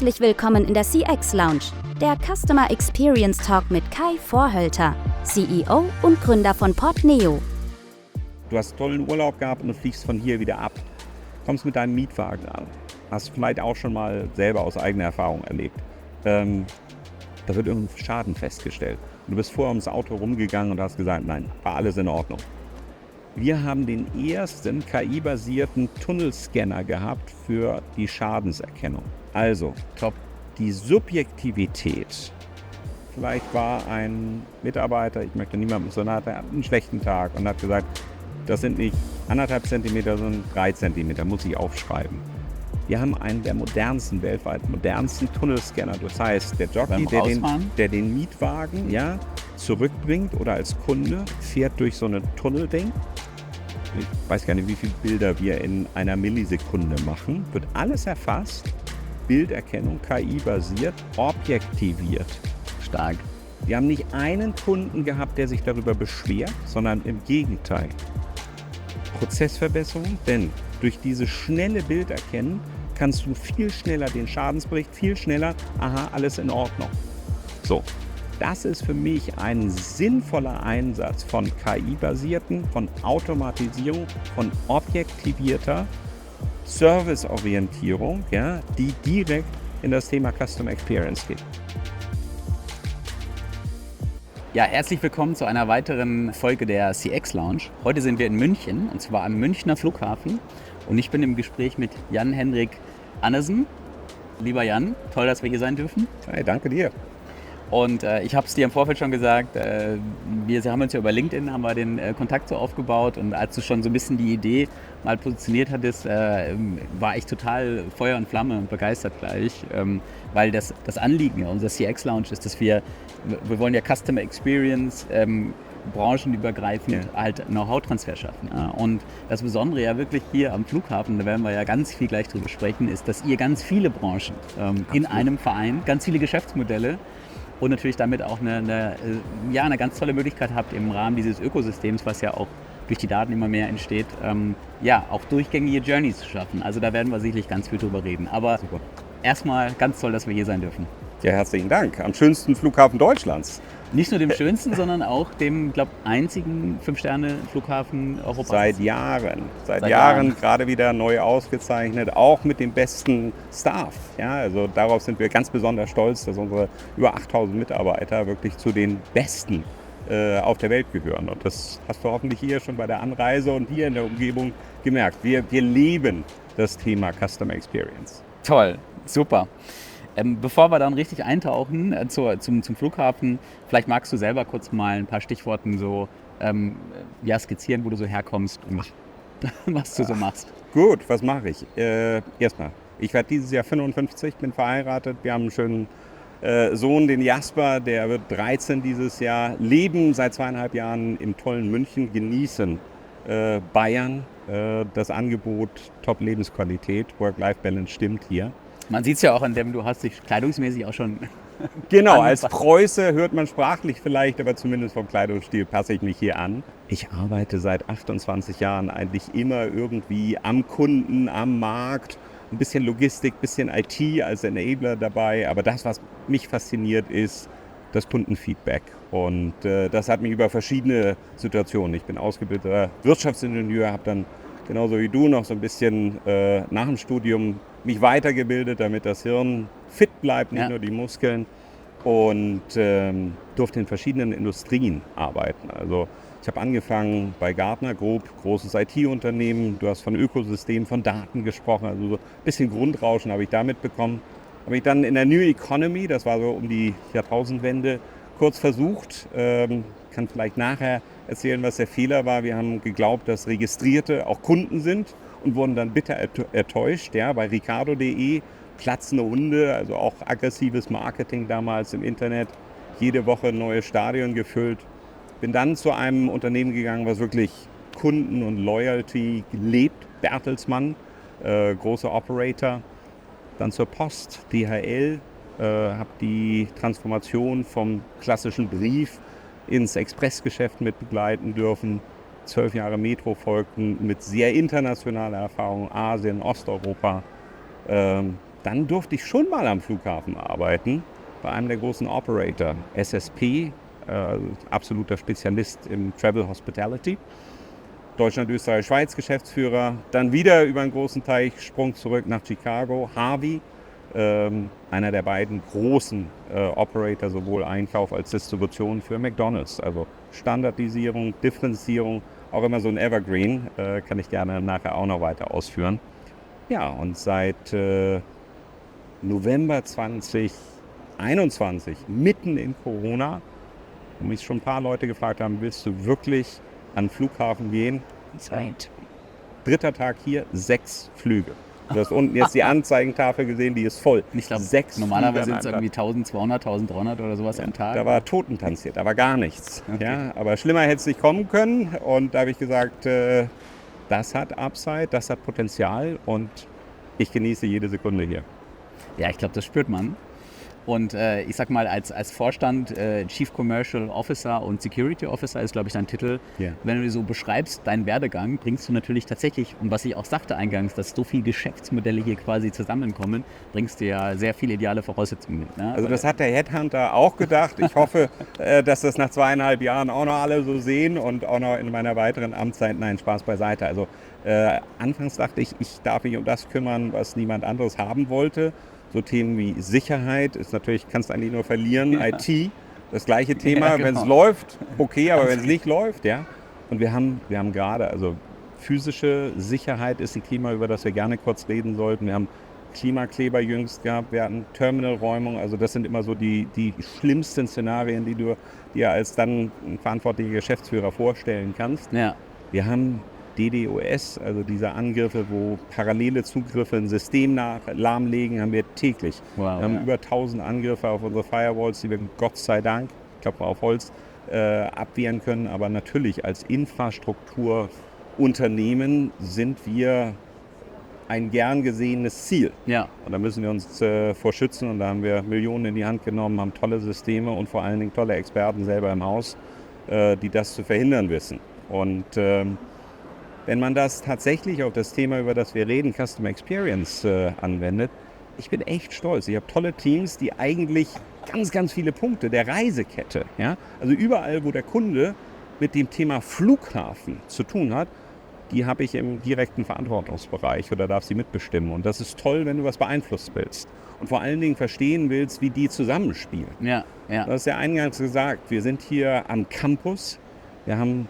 Herzlich willkommen in der CX Lounge, der Customer Experience Talk mit Kai Vorhölter, CEO und Gründer von Portneo. Du hast tollen Urlaub gehabt und du fliegst von hier wieder ab. Kommst mit deinem Mietwagen an. Hast du vielleicht auch schon mal selber aus eigener Erfahrung erlebt. Da wird irgendein Schaden festgestellt. Und du bist vorher ums Auto rumgegangen und hast gesagt, nein, war alles in Ordnung. Wir haben den ersten KI-basierten Tunnelscanner gehabt für die Schadenserkennung. Also, Top. Die Subjektivität. Vielleicht war ein Mitarbeiter, ich möchte niemandem so nahe, der hat einen schlechten Tag und hat gesagt, das sind nicht 1,5 Zentimeter, sondern 3 Zentimeter, muss ich aufschreiben. Wir haben einen der modernsten, weltweit modernsten Tunnelscanner. Das heißt, der Jockey, der den Mietwagen zurückbringt oder als Kunde, fährt durch so ein Tunnelding. Ich weiß gar nicht, wie viele Bilder wir in einer Millisekunde machen. Wird alles erfasst, Bilderkennung, KI-basiert, objektiviert. Stark. Wir haben nicht einen Kunden gehabt, der sich darüber beschwert, sondern im Gegenteil. Prozessverbesserung, denn durch diese schnelle Bilderkennen kannst du viel schneller den Schadensbericht, viel schneller, aha, alles in Ordnung. So, das ist für mich ein sinnvoller Einsatz von KI-basierten, von Automatisierung, von objektivierter Serviceorientierung, die direkt in das Thema Customer Experience geht. Ja, herzlich willkommen zu einer weiteren Folge der CX Lounge. Heute sind wir in München, und zwar am Münchner Flughafen. Und ich bin im Gespräch mit Jan-Hendrik Andersen. Lieber Jan, toll, dass wir hier sein dürfen. Hey, danke dir. Und ich habe es dir im Vorfeld schon gesagt, wir haben uns ja über LinkedIn haben wir den Kontakt so aufgebaut, und als du schon so ein bisschen die Idee mal positioniert hattest, war ich total Feuer und Flamme und begeistert gleich, weil das Anliegen unserer CX Lounge ist, dass wir wollen ja Customer Experience branchenübergreifend halt Know-how-Transfer schaffen. Ja. Und das Besondere ja wirklich hier am Flughafen, da werden wir ja ganz viel gleich drüber sprechen, ist, dass ihr ganz viele Branchen in einem Verein, ganz viele Geschäftsmodelle und natürlich damit auch eine ganz tolle Möglichkeit habt im Rahmen dieses Ökosystems, was ja auch durch die Daten immer mehr entsteht, auch durchgängige Journeys zu schaffen. Also da werden wir sicherlich ganz viel drüber reden. Aber erstmal ganz toll, dass wir hier sein dürfen. Ja, herzlichen Dank. Am schönsten Flughafen Deutschlands. Nicht nur dem schönsten, sondern auch dem, einzigen 5-Sterne-Flughafen Europas. Seit Jahren. Seit Jahren gerade wieder neu ausgezeichnet, auch mit dem besten Staff. Ja, also darauf sind wir ganz besonders stolz, dass unsere über 8000 Mitarbeiter wirklich zu den Besten auf der Welt gehören. Und das hast du hoffentlich hier schon bei der Anreise und hier in der Umgebung gemerkt. Wir lieben das Thema Customer Experience. Toll, super. Bevor wir dann richtig eintauchen zum Flughafen, vielleicht magst du selber kurz mal ein paar Stichworten so skizzieren, wo du so herkommst und was du so machst. Gut, was mache ich? Erstmal, ich werde dieses Jahr 55, bin verheiratet. Wir haben einen schönen Sohn, den Jasper, der wird 13 dieses Jahr. Leben seit 2,5 Jahren im tollen München, genießen Bayern. Das Angebot, Top-Lebensqualität, Work-Life-Balance stimmt hier. Man sieht es ja auch an dem, du hast dich kleidungsmäßig auch schon... Genau, als Preuße hört man sprachlich vielleicht, aber zumindest vom Kleidungsstil passe ich mich hier an. Ich arbeite seit 28 Jahren eigentlich immer irgendwie am Kunden, am Markt. Ein bisschen Logistik, ein bisschen IT als Enabler dabei. Aber das, was mich fasziniert, ist das Kundenfeedback. Und das hat mich über verschiedene Situationen. Ich bin ausgebildeter Wirtschaftsingenieur, habe dann genauso wie du noch so ein bisschen nach dem Studium mich weitergebildet, damit das Hirn fit bleibt, nicht nur die Muskeln. Und durfte in verschiedenen Industrien arbeiten. Also ich habe angefangen bei Gartner Group, großes IT-Unternehmen. Du hast von Ökosystem, von Daten gesprochen. Also so ein bisschen Grundrauschen habe ich da mitbekommen. Habe ich dann in der New Economy, das war so um die Jahrtausendwende, kurz versucht. Kann vielleicht nachher erzählen, was der Fehler war. Wir haben geglaubt, dass Registrierte auch Kunden sind und wurden dann bitter enttäuscht. Ja, bei Ricardo.de, platzende Hunde, also auch aggressives Marketing damals im Internet. Jede Woche ein neues Stadion gefüllt. Bin dann zu einem Unternehmen gegangen, was wirklich Kunden und Loyalty lebt. Bertelsmann, großer Operator. Dann zur Post, DHL, habe die Transformation vom klassischen Brief ins Expressgeschäft mit begleiten dürfen. 12 Jahre Metro folgten mit sehr internationaler Erfahrung, Asien, Osteuropa. dann durfte ich schon mal am Flughafen arbeiten, bei einem der großen Operator, SSP, absoluter Spezialist im Travel Hospitality. Deutschland, Österreich, Schweiz Geschäftsführer. Dann wieder über einen großen Teich, Sprung zurück nach Chicago, Harvey, einer der beiden großen Operator, sowohl Einkauf als Distribution für McDonald's. Also Standardisierung, Differenzierung, auch immer so ein Evergreen, kann ich gerne nachher auch noch weiter ausführen. Ja, und seit November 2021, mitten in Corona, wo mich schon ein paar Leute gefragt haben, willst du wirklich an den Flughafen gehen? Seit 3. Tag hier, 6 Flüge. Du hast unten jetzt die Anzeigentafel gesehen, die ist voll. Ich glaube, 6 normalerweise Flüge sind es irgendwie 1200, 1300 oder sowas am Tag. Da war Totentanz hier, da war gar nichts. Okay. Ja, aber schlimmer hätte es nicht kommen können. Und da habe ich gesagt, das hat Upside, das hat Potenzial und ich genieße jede Sekunde hier. Ja, ich glaube, das spürt man. Und ich sag mal, als Vorstand, Chief Commercial Officer und Security Officer ist, glaube ich, dein Titel. Ja. Wenn du so beschreibst, deinen Werdegang, bringst du natürlich tatsächlich, und was ich auch sagte eingangs, dass so viele Geschäftsmodelle hier quasi zusammenkommen, bringst du ja sehr viele ideale Voraussetzungen mit. Ne? Also das hat der Headhunter auch gedacht. Ich hoffe, dass das nach 2,5 Jahren auch noch alle so sehen und auch noch in meiner weiteren Amtszeit. Nein, Spaß beiseite. Also anfangs dachte ich, ich darf mich um das kümmern, was niemand anderes haben wollte. So Themen wie Sicherheit ist natürlich, kannst du eigentlich nur verlieren. Ja. IT, das gleiche Thema. Ja, genau. Wenn es läuft, okay, aber wenn es nicht läuft, ja. Und wir haben gerade, also physische Sicherheit ist ein Thema, über das wir gerne kurz reden sollten. Wir haben Klimakleber jüngst gehabt, wir hatten Terminalräumung. Also das sind immer so die schlimmsten Szenarien, die du dir als dann verantwortlicher Geschäftsführer vorstellen kannst. Ja. Wir haben DDoS, also diese Angriffe, wo parallele Zugriffe ein System lahmlegen, haben wir täglich. Wow, wir haben über 1000 Angriffe auf unsere Firewalls, die wir Gott sei Dank, ich glaube auf Holz, abwehren können. Aber natürlich als Infrastrukturunternehmen sind wir ein gern gesehenes Ziel. Ja. Und da müssen wir uns vor schützen und da haben wir Millionen in die Hand genommen, haben tolle Systeme und vor allen Dingen tolle Experten selber im Haus, die das zu verhindern wissen. Und wenn man das tatsächlich auf das Thema, über das wir reden, Customer Experience, anwendet, ich bin echt stolz. Ich habe tolle Teams, die eigentlich ganz, ganz viele Punkte der Reisekette, ja, also überall, wo der Kunde mit dem Thema Flughafen zu tun hat, die habe ich im direkten Verantwortungsbereich oder darf sie mitbestimmen. Und das ist toll, wenn du was beeinflussen willst. Und vor allen Dingen verstehen willst, wie die zusammenspielen. Ja, ja. Du hast ja eingangs gesagt, wir sind hier am Campus. Wir haben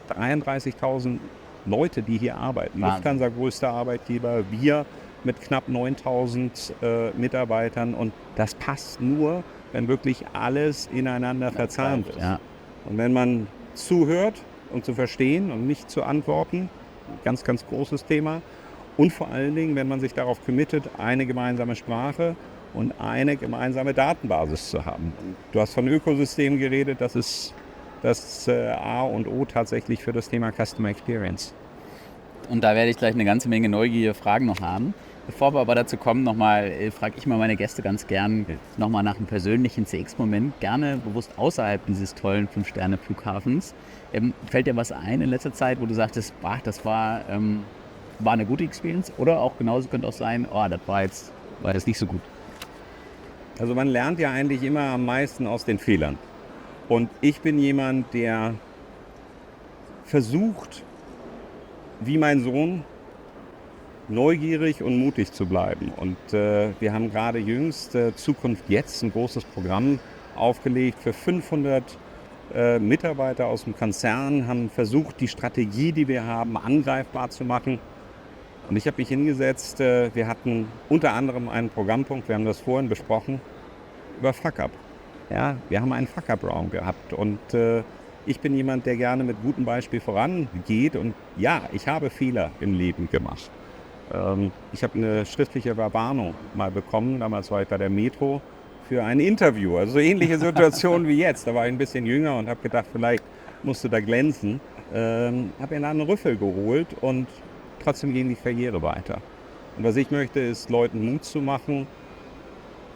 33.000 Leute, die hier arbeiten. Lufthansa, größter Arbeitgeber, wir mit knapp 9.000 Mitarbeitern. Und das passt nur, wenn wirklich alles ineinander verzahnt ist. Ja. Und wenn man zuhört, um zu verstehen und nicht zu antworten, ganz, ganz großes Thema. Und vor allen Dingen, wenn man sich darauf committet, eine gemeinsame Sprache und eine gemeinsame Datenbasis zu haben. Du hast von Ökosystemen geredet, das ist das A und O tatsächlich für das Thema Customer Experience. Und da werde ich gleich eine ganze Menge neugierige Fragen noch haben. Bevor wir aber dazu kommen, frage ich mal meine Gäste ganz gern nochmal nach einem persönlichen CX-Moment, gerne bewusst außerhalb dieses tollen 5-Sterne-Flughafens. Fällt dir was ein in letzter Zeit, wo du sagtest, das war eine gute Experience? Oder auch genauso könnte auch sein, das war jetzt nicht so gut. Also man lernt ja eigentlich immer am meisten aus den Fehlern. Und ich bin jemand, der versucht, wie mein Sohn, neugierig und mutig zu bleiben. Und wir haben gerade jüngst Zukunft Jetzt, ein großes Programm aufgelegt für 500 Mitarbeiter aus dem Konzern, haben versucht, die Strategie, die wir haben, angreifbar zu machen. Und ich habe mich hingesetzt, wir hatten unter anderem einen Programmpunkt, wir haben das vorhin besprochen, über Fuck-Up. Ja, wir haben einen Fuck-Up-Raum gehabt und ich bin jemand, der gerne mit gutem Beispiel vorangeht und ja, ich habe Fehler im Leben gemacht. Ich habe eine schriftliche Verwarnung mal bekommen, damals war ich bei der Metro für ein Interview, also so ähnliche Situation wie jetzt. Da war ich ein bisschen jünger und habe gedacht, vielleicht musst du da glänzen. Habe mir dann einen Rüffel geholt und trotzdem ging die Karriere weiter. Und was ich möchte, ist Leuten Mut zu machen.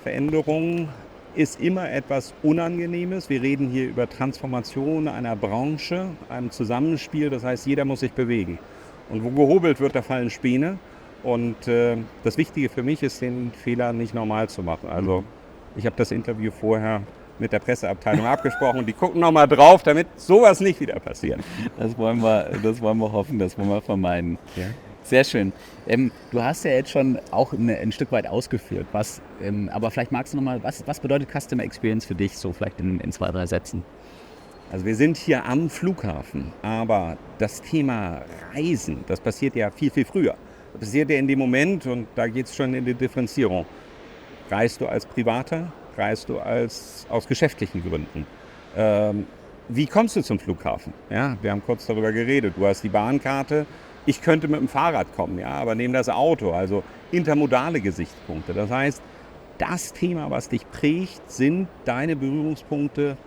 Veränderung ist immer etwas Unangenehmes. Wir reden hier über Transformation einer Branche, einem Zusammenspiel. Das heißt, jeder muss sich bewegen. Und wo gehobelt wird, da fallen Späne. Und das Wichtige für mich ist, den Fehler nicht normal zu machen. Also ich habe das Interview vorher mit der Presseabteilung abgesprochen und die gucken nochmal drauf, damit sowas nicht wieder passiert. Das wollen wir hoffen, das wollen wir vermeiden. Ja. Sehr schön. Du hast ja jetzt schon auch ein Stück weit ausgeführt, aber vielleicht magst du nochmal, was bedeutet Customer Experience für dich, so vielleicht in 2, 3 Sätzen? Also wir sind hier am Flughafen, aber das Thema Reisen, das passiert ja viel, viel früher. Das passiert ja in dem Moment und da geht es schon in die Differenzierung. Reist du als Privater, reist du aus geschäftlichen Gründen? Wie kommst du zum Flughafen? Ja, wir haben kurz darüber geredet. Du hast die Bahnkarte. Ich könnte mit dem Fahrrad kommen, ja, aber nehme das Auto. Also intermodale Gesichtspunkte. Das heißt, das Thema, was dich prägt, sind deine Berührungspunkte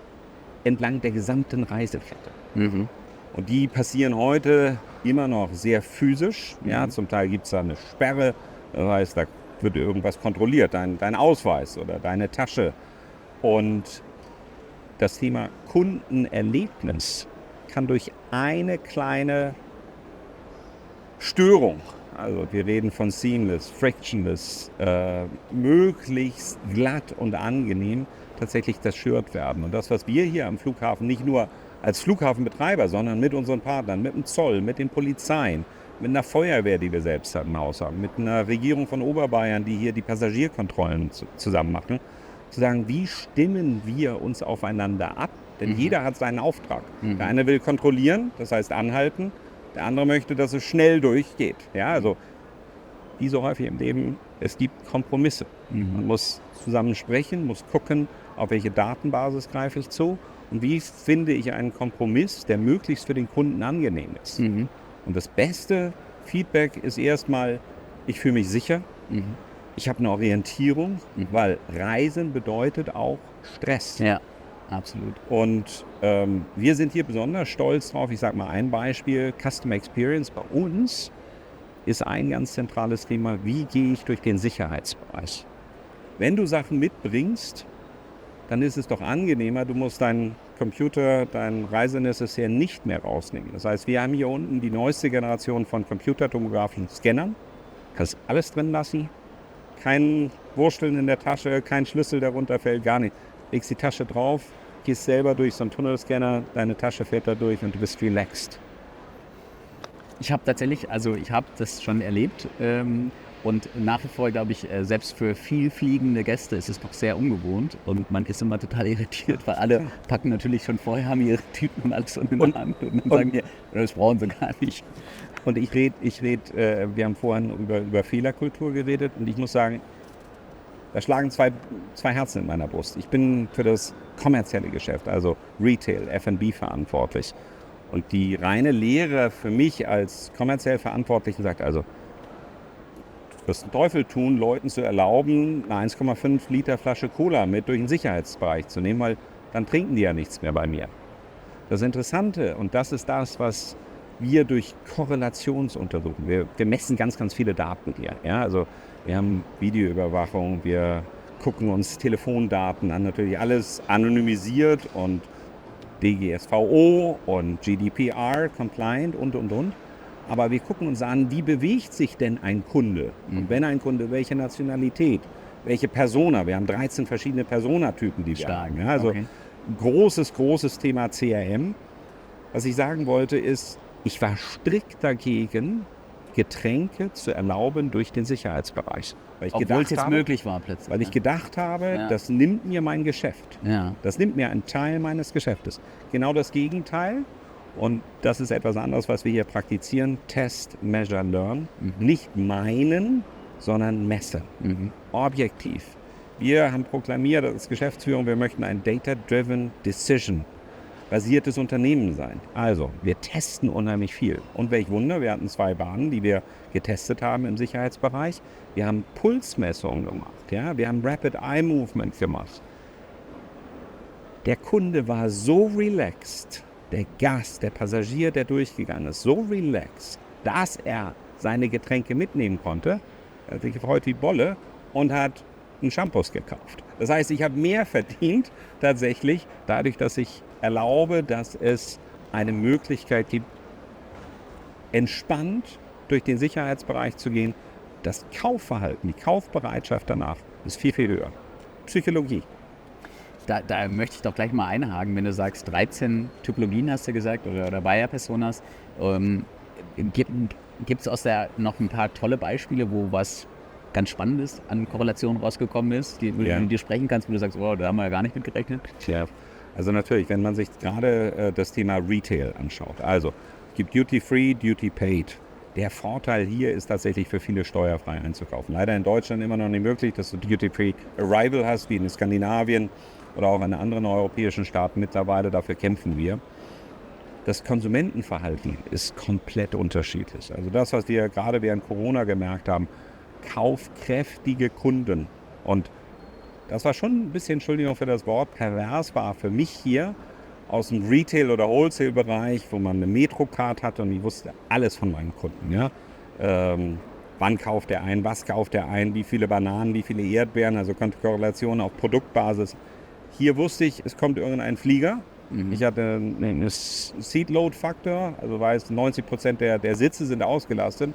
entlang der gesamten Reisekette. Mhm. Und die passieren heute immer noch sehr physisch. Ja, zum Teil gibt es da eine Sperre. Das heißt, da wird irgendwas kontrolliert, dein Ausweis oder deine Tasche. Und das Thema Kundenerlebnis kann durch eine kleine Störung, also wir reden von seamless, frictionless, möglichst glatt und angenehm, tatsächlich zerstört werden. Und das, was wir hier am Flughafen nicht nur als Flughafenbetreiber, sondern mit unseren Partnern, mit dem Zoll, mit den Polizeien, mit einer Feuerwehr, die wir selbst im Haus haben, mit einer Regierung von Oberbayern, die hier die Passagierkontrollen zusammen machen, zu sagen, wie stimmen wir uns aufeinander ab? Denn jeder hat seinen Auftrag. Der eine will kontrollieren, das heißt anhalten, der andere möchte, dass es schnell durchgeht. Ja, also wie so häufig im Leben, es gibt Kompromisse. Man muss zusammen sprechen, muss gucken, auf welche Datenbasis greife ich zu und wie finde ich einen Kompromiss, der möglichst für den Kunden angenehm ist. Und das beste Feedback ist erstmal, ich fühle mich sicher, ich habe eine Orientierung, weil Reisen bedeutet auch Stress. Ja, absolut. Und wir sind hier besonders stolz drauf. Ich sage mal ein Beispiel, Customer Experience bei uns ist ein ganz zentrales Thema, wie gehe ich durch den Sicherheitsbereich. Wenn du Sachen mitbringst, dann ist es doch angenehmer, du musst deinen Computer, dein Reisenecessaire nicht mehr rausnehmen. Das heißt, wir haben hier unten die neueste Generation von computertomografischen Scannern. Kannst alles drin lassen, kein Wursteln in der Tasche, kein Schlüssel, der runterfällt, gar nicht. Legst die Tasche drauf, gehst selber durch so einen Tunnelscanner, deine Tasche fährt da durch und du bist relaxed. Ich habe das schon erlebt und nach wie vor, glaube ich, selbst für viel fliegende Gäste ist es noch sehr ungewohnt und man ist immer total irritiert, weil alle packen natürlich schon vorher, haben ihre Tüten und alles in der Hand und dann sagen die, das brauchen sie gar nicht. Und wir haben vorhin über Fehlerkultur geredet und ich muss sagen, da schlagen zwei Herzen in meiner Brust. Ich bin für das kommerzielle Geschäft, also Retail, F&B verantwortlich. Und die reine Lehre für mich als kommerziell Verantwortlichen sagt also, du wirst den Teufel tun, Leuten zu erlauben, eine 1,5 Liter Flasche Cola mit durch den Sicherheitsbereich zu nehmen, weil dann trinken die ja nichts mehr bei mir. Das Interessante, und das ist das, was wir durch Korrelationsuntersuchungen, wir messen ganz, ganz viele Daten hier. Ja? Also wir haben Videoüberwachung, wir gucken uns Telefondaten an, natürlich alles anonymisiert und DGSVO und GDPR compliant und. Aber wir gucken uns an, wie bewegt sich denn ein Kunde? Und wenn ein Kunde, welche Nationalität, welche Persona? Wir haben 13 verschiedene Personatypen, die wir haben. Ja, also großes Thema CRM. Was ich sagen wollte ist, ich war strikt dagegen, Getränke zu erlauben durch den Sicherheitsbereich. Obwohl es jetzt möglich war plötzlich. Weil ich gedacht habe, das nimmt mir mein Geschäft. Ja. Das nimmt mir einen Teil meines Geschäftes. Genau das Gegenteil. Und das ist etwas anderes, was wir hier praktizieren. Test, Measure, Learn. Nicht meinen, sondern messen. Objektiv. Wir haben proklamiert als Geschäftsführung, wir möchten ein Data-Driven Decision basiertes Unternehmen sein. Also, wir testen unheimlich viel. Und welch Wunder, wir hatten 2 Bahnen, die wir getestet haben im Sicherheitsbereich. Wir haben Pulsmessungen gemacht. Ja? Wir haben Rapid Eye Movement gemacht. Der Kunde war so relaxed, der Gast, der Passagier, der durchgegangen ist, so relaxed, dass er seine Getränke mitnehmen konnte. Er hat sich gefreut wie Bolle und hat einen Shampoos gekauft. Das heißt, ich habe mehr verdient tatsächlich dadurch, dass ich erlaube, dass es eine Möglichkeit gibt, entspannt durch den Sicherheitsbereich zu gehen, das Kaufverhalten, die Kaufbereitschaft danach ist viel, viel höher. Psychologie. Da möchte ich doch gleich mal einhaken, wenn du sagst, 13 Typologien hast du gesagt oder Buyer-Personas. Gibt es noch ein paar tolle Beispiele, wo was ganz Spannendes an Korrelationen rausgekommen ist, die du dir sprechen kannst, wo du sagst, oh, da haben wir ja gar nicht mit gerechnet? Tja, also natürlich, wenn man sich gerade das Thema Retail anschaut, also es gibt Duty-Free, Duty-Paid. Der Vorteil hier ist tatsächlich für viele steuerfrei einzukaufen. Leider in Deutschland immer noch nicht möglich, dass du Duty-Free Arrival hast, wie in Skandinavien oder auch in anderen europäischen Staaten mittlerweile. Dafür kämpfen wir. Das Konsumentenverhalten ist komplett unterschiedlich. Also das, was wir gerade während Corona gemerkt haben, kaufkräftige Kunden. Und das war schon ein bisschen, Entschuldigung für das Wort, pervers war für mich hier aus dem Retail- oder Wholesale-Bereich, wo man eine Metrocard hatte und ich wusste alles von meinen Kunden. Ja? Wann kauft er ein, was kauft er ein, wie viele Bananen, wie viele Erdbeeren, also Korrelationen auf Produktbasis. Hier wusste ich, es kommt irgendein Flieger. Ich hatte einen Seat-Load-Faktor, also weiß 90% der Sitze sind ausgelastet.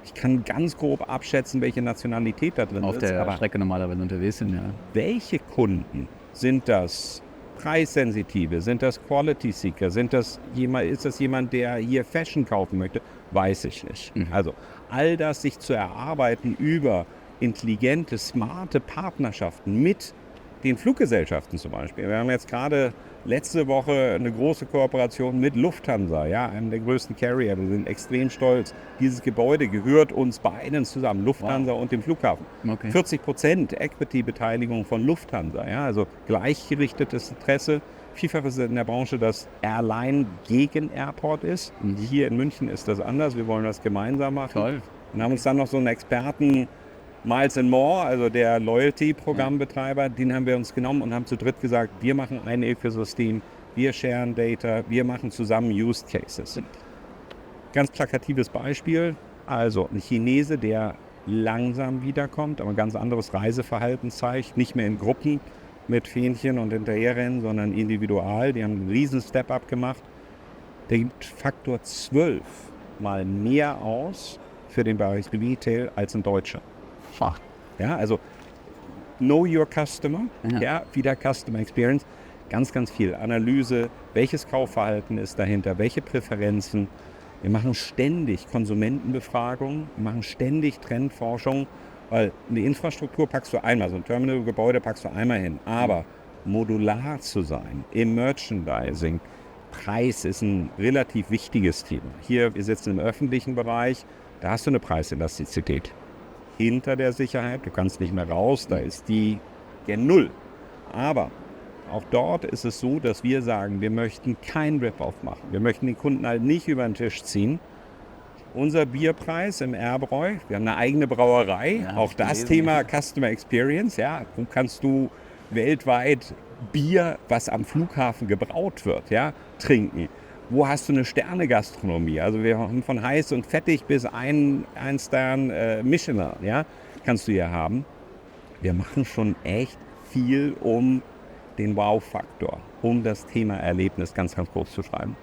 Ich kann ganz grob abschätzen, welche Nationalität da drin ist. Auf der Strecke normalerweise unterwegs sind, ja. Welche Kunden sind das? Preissensitive? Sind das Quality Seeker? Ist das jemand, der hier Fashion kaufen möchte? Weiß ich nicht. Also all das sich zu erarbeiten über intelligente, smarte Partnerschaften mit den Fluggesellschaften zum Beispiel. Wir haben jetzt gerade letzte Woche eine große Kooperation mit Lufthansa, ja, einem der größten Carrier. Wir sind extrem stolz. Dieses Gebäude gehört uns beiden zusammen, Lufthansa und dem Flughafen. Okay. 40% Equity-Beteiligung von Lufthansa, ja, also gleichgerichtetes Interesse. Vielfach ist es in der Branche, dass Airline gegen Airport ist. Hier in München ist das anders. Wir wollen das gemeinsam machen. Toll. Und haben uns dann noch so einen Experten Miles & More, also der Loyalty-Programmbetreiber, den haben wir uns genommen und haben zu dritt gesagt, wir machen ein Ökosystem, wir sharen Data, wir machen zusammen Use Cases. Ganz plakatives Beispiel, also ein Chinese, der langsam wiederkommt, aber ein ganz anderes Reiseverhalten zeigt, nicht mehr in Gruppen mit Fähnchen und Hinterherrennen, sondern individual, die haben einen riesen Step-Up gemacht. Der gibt Faktor 12 mal mehr aus für den Bereich Retail als ein Deutscher. Ja, also Know Your Customer, ja, wieder Customer Experience, ganz, ganz viel Analyse, welches Kaufverhalten ist dahinter, welche Präferenzen. Wir machen ständig Konsumentenbefragungen, wir machen ständig Trendforschung, weil eine Infrastruktur packst du einmal, so ein Terminalgebäude packst du einmal hin, aber modular zu sein im Merchandising, Preis ist ein relativ wichtiges Thema. Hier, wir sitzen im öffentlichen Bereich, da hast du eine Preiselastizität. Hinter der Sicherheit, du kannst nicht mehr raus, da ist die gen Null. Aber auch dort ist es so, dass wir sagen, wir möchten kein Rip-Off machen. Wir möchten den Kunden halt nicht über den Tisch ziehen. Unser Bierpreis im Erbräu, wir haben eine eigene Brauerei, ja, auch das Thema Customer Experience. Ja, wo kannst du weltweit Bier, was am Flughafen gebraut wird, ja, trinken? Wo hast du eine Sterne-Gastronomie? Also wir haben von heiß und fettig bis ein Stern Michelin, ja, kannst du hier haben. Wir machen schon echt viel, um den Wow-Faktor, um das Thema Erlebnis ganz, ganz groß zu schreiben.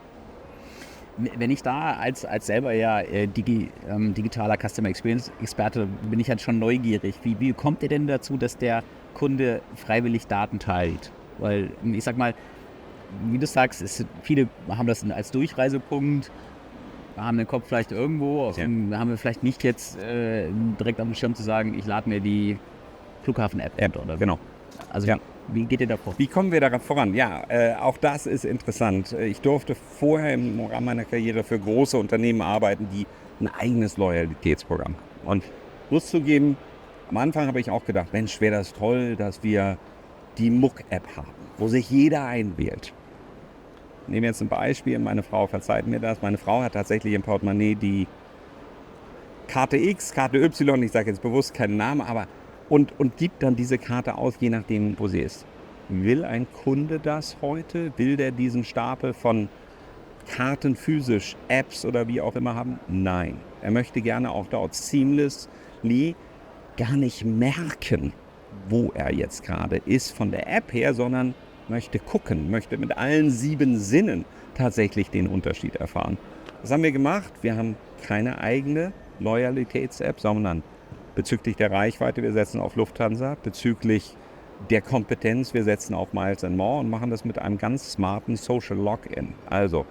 Wenn ich da als selber ja digitaler Customer Experience Experte bin ich halt schon neugierig. Wie kommt ihr denn dazu, dass der Kunde freiwillig Daten teilt? Weil ich sag mal, wie du sagst, viele haben das als Durchreisepunkt, haben den Kopf vielleicht irgendwo, haben wir vielleicht nicht jetzt direkt auf dem Schirm zu sagen, ich lade mir die Flughafen-App oder so. Genau. Also wie geht ihr da vor? Wie kommen wir daran voran? Ja, auch das ist interessant. Ich durfte vorher im Rahmen meiner Karriere für große Unternehmen arbeiten, die ein eigenes Loyalitätsprogramm haben. Und muss zugeben, am Anfang habe ich auch gedacht, Mensch, wäre das toll, dass wir die Muck-App haben, wo sich jeder einwählt. Ich nehme jetzt ein Beispiel, meine Frau verzeiht mir das. Meine Frau hat tatsächlich im Portemonnaie die Karte X, Karte Y, ich sage jetzt bewusst keinen Namen, aber und gibt dann diese Karte aus, je nachdem, wo sie ist. Will ein Kunde das heute? Will der diesen Stapel von Karten physisch, Apps oder wie auch immer haben? Nein. Er möchte gerne auch dort seamlessly gar nicht merken, wo er jetzt gerade ist von der App her, sondern möchte gucken, möchte mit allen 7 Sinnen tatsächlich den Unterschied erfahren. Was haben wir gemacht? Wir haben keine eigene Loyalitäts-App, sondern bezüglich der Reichweite, wir setzen auf Lufthansa, bezüglich der Kompetenz, wir setzen auf Miles & More und machen das mit einem ganz smarten Social Login. Also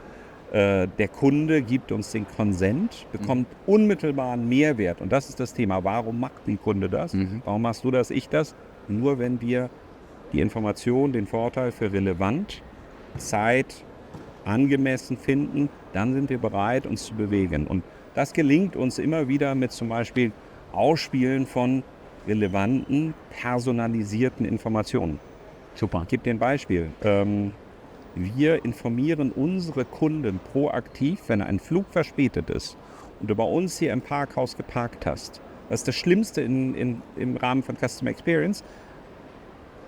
der Kunde gibt uns den Consent, bekommt unmittelbaren Mehrwert. Und das ist das Thema. Warum macht ein Kunde das? Warum machst du das, ich das? Nur wenn wir die Information, den Vorteil für relevant, Zeit, angemessen finden, dann sind wir bereit, uns zu bewegen. Und das gelingt uns immer wieder mit zum Beispiel Ausspielen von relevanten, personalisierten Informationen. Super. Ich gebe dir ein Beispiel. Wir informieren unsere Kunden proaktiv, wenn ein Flug verspätet ist und du bei uns hier im Parkhaus geparkt hast. Das ist das Schlimmste im Rahmen von Customer Experience.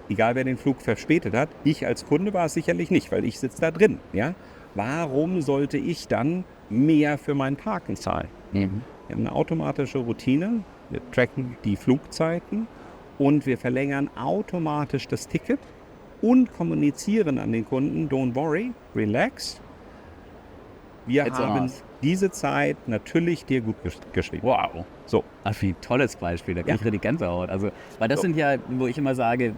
Egal wer den Flug verspätet hat, ich als Kunde war es sicherlich nicht, weil ich sitze da drin. Ja? Warum sollte ich dann mehr für mein Parken zahlen? Wir haben eine automatische Routine, wir tracken die Flugzeiten und wir verlängern automatisch das Ticket und kommunizieren an den Kunden, don't worry, relax. Wir haben diese Zeit natürlich dir gut geschrieben. Wow. So. Ach, wie ein tolles Beispiel, da kriege ich richtig Gänsehaut. Also, weil das sind ja, wo ich immer sage,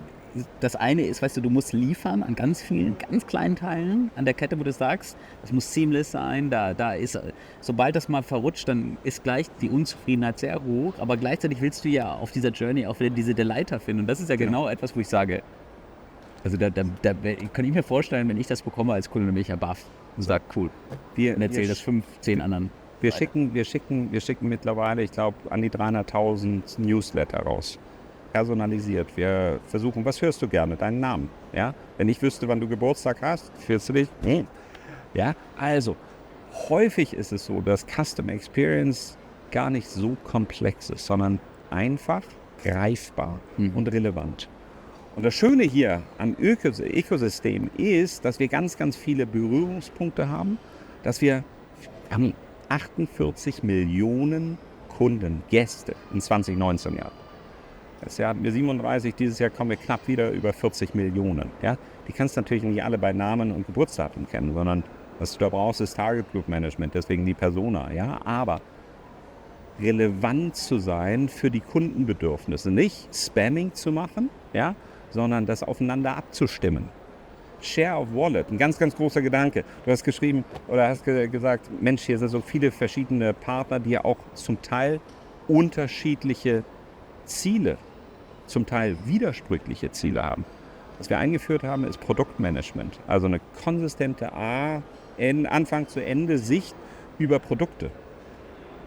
das eine ist, weißt du musst liefern an ganz vielen, ganz kleinen Teilen an der Kette, wo du sagst, das muss seamless sein, da ist, sobald das mal verrutscht, dann ist gleich die Unzufriedenheit sehr hoch, aber gleichzeitig willst du ja auf dieser Journey auch wieder diese Delighter finden und das ist ja genau etwas, wo ich sage, also da kann ich mir vorstellen, wenn ich das bekomme als Kunde, dann bin ich ja baff und sage, cool, und erzähle das 5, 10 anderen. Wir schicken mittlerweile, ich glaube, an die 300.000 Newsletter raus. Personalisiert. Wir versuchen, was hörst du gerne? Deinen Namen. Ja? Wenn ich wüsste, wann du Geburtstag hast, fühlst du dich? Ja? Also, häufig ist es so, dass Customer Experience gar nicht so komplex ist, sondern einfach, greifbar und relevant. Und das Schöne hier am Ökosystem ist, dass wir ganz, ganz viele Berührungspunkte haben, dass wir 48 Millionen Kunden, Gäste in 2019 Jahren. Das Jahr hatten wir 37, dieses Jahr kommen wir knapp wieder über 40 Millionen. Ja? Die kannst du natürlich nicht alle bei Namen und Geburtsdatum kennen, sondern was du da brauchst, ist Target Group Management, deswegen die Persona. Ja? Aber relevant zu sein für die Kundenbedürfnisse, nicht Spamming zu machen, ja? Sondern das aufeinander abzustimmen. Share of Wallet, ein ganz, ganz großer Gedanke. Du hast geschrieben oder hast gesagt, Mensch, hier sind so viele verschiedene Partner, die ja auch zum Teil unterschiedliche Ziele, zum Teil widersprüchliche Ziele haben. Was wir eingeführt haben, ist Produktmanagement. Also eine konsistente Anfang zu Ende Sicht über Produkte.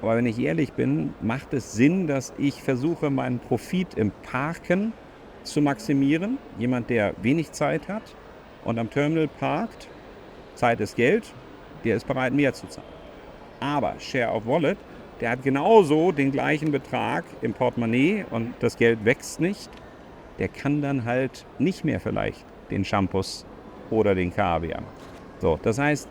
Aber wenn ich ehrlich bin, macht es Sinn, dass ich versuche, meinen Profit im Parken zu maximieren. Jemand, der wenig Zeit hat und am Terminal parkt, Zeit ist Geld, der ist bereit, mehr zu zahlen. Aber Share of Wallet, der hat genauso den gleichen Betrag im Portemonnaie und das Geld wächst nicht. Der kann dann halt nicht mehr vielleicht den Shampoos oder den Kaviar. So, das heißt,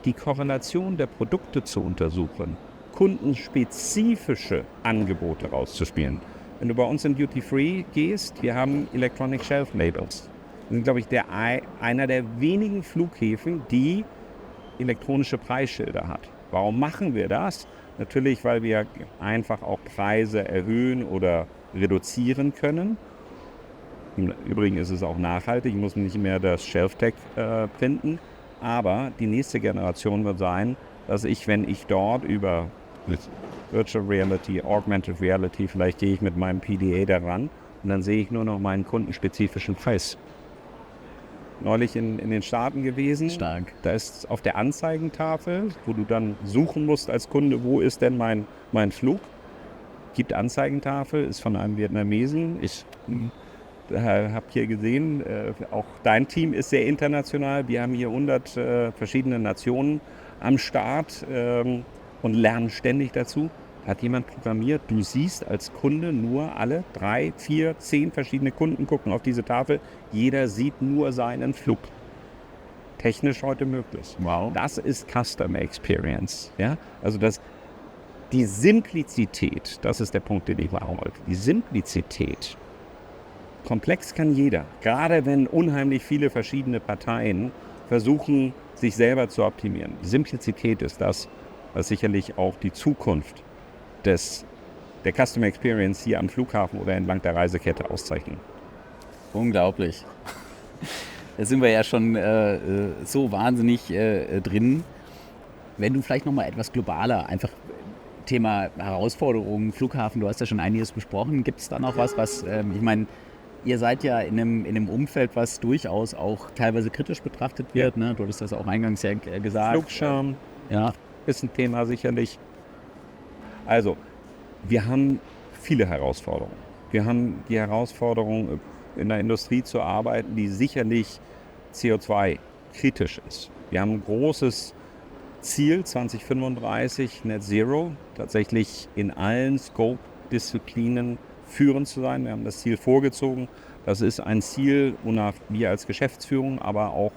die Korrelation der Produkte zu untersuchen, kundenspezifische Angebote rauszuspielen. Wenn du bei uns in Duty Free gehst, wir haben Electronic Shelf Labels. Wir sind, glaube ich, einer der wenigen Flughäfen, die elektronische Preisschilder hat. Warum machen wir das? Natürlich, weil wir einfach auch Preise erhöhen oder reduzieren können. Im Übrigen ist es auch nachhaltig, ich muss nicht mehr das Shelf-Tag printen. Aber die nächste Generation wird sein, dass wenn ich dort über Virtual Reality, Augmented Reality, vielleicht gehe ich mit meinem PDA daran und dann sehe ich nur noch meinen kundenspezifischen Preis. Neulich in den Staaten gewesen. Stark. Da ist auf der Anzeigentafel, wo du dann suchen musst als Kunde, wo ist denn mein Flug? Gibt Anzeigentafel, ist von einem Vietnamesen. Ich habe hier gesehen, auch dein Team ist sehr international. Wir haben hier 100 verschiedene Nationen am Start und lernen ständig dazu. Hat jemand programmiert, du siehst als Kunde nur alle 3, 4, 10 verschiedene Kunden gucken auf diese Tafel. Jeder sieht nur seinen Flug. Technisch heute möglich. Wow. Das ist Customer Experience. Ja? Also die Simplizität, das ist der Punkt, den ich machen wollte. Die Simplizität. Komplex kann jeder. Gerade wenn unheimlich viele verschiedene Parteien versuchen, sich selber zu optimieren. Die Simplizität ist das, was sicherlich auch die Zukunft des der Customer Experience hier am Flughafen oder entlang der Reisekette auszeichnen. Unglaublich. Da sind wir ja schon so wahnsinnig drin. Wenn du vielleicht nochmal etwas globaler, einfach Thema Herausforderungen, Flughafen, du hast ja schon einiges besprochen. Gibt es da noch was, ich meine, ihr seid ja in einem Umfeld, was durchaus auch teilweise kritisch betrachtet wird. Ne? Du hattest das auch eingangs ja gesagt. Flugscham Ja. ist ein Thema sicherlich. Also, wir haben viele Herausforderungen. Wir haben die Herausforderung, in der Industrie zu arbeiten, die sicherlich CO2 kritisch ist. Wir haben ein großes Ziel 2035 Net Zero, tatsächlich in allen Scope-Disziplinen führend zu sein. Wir haben das Ziel vorgezogen. Das ist ein Ziel, wonach wir als Geschäftsführung, aber auch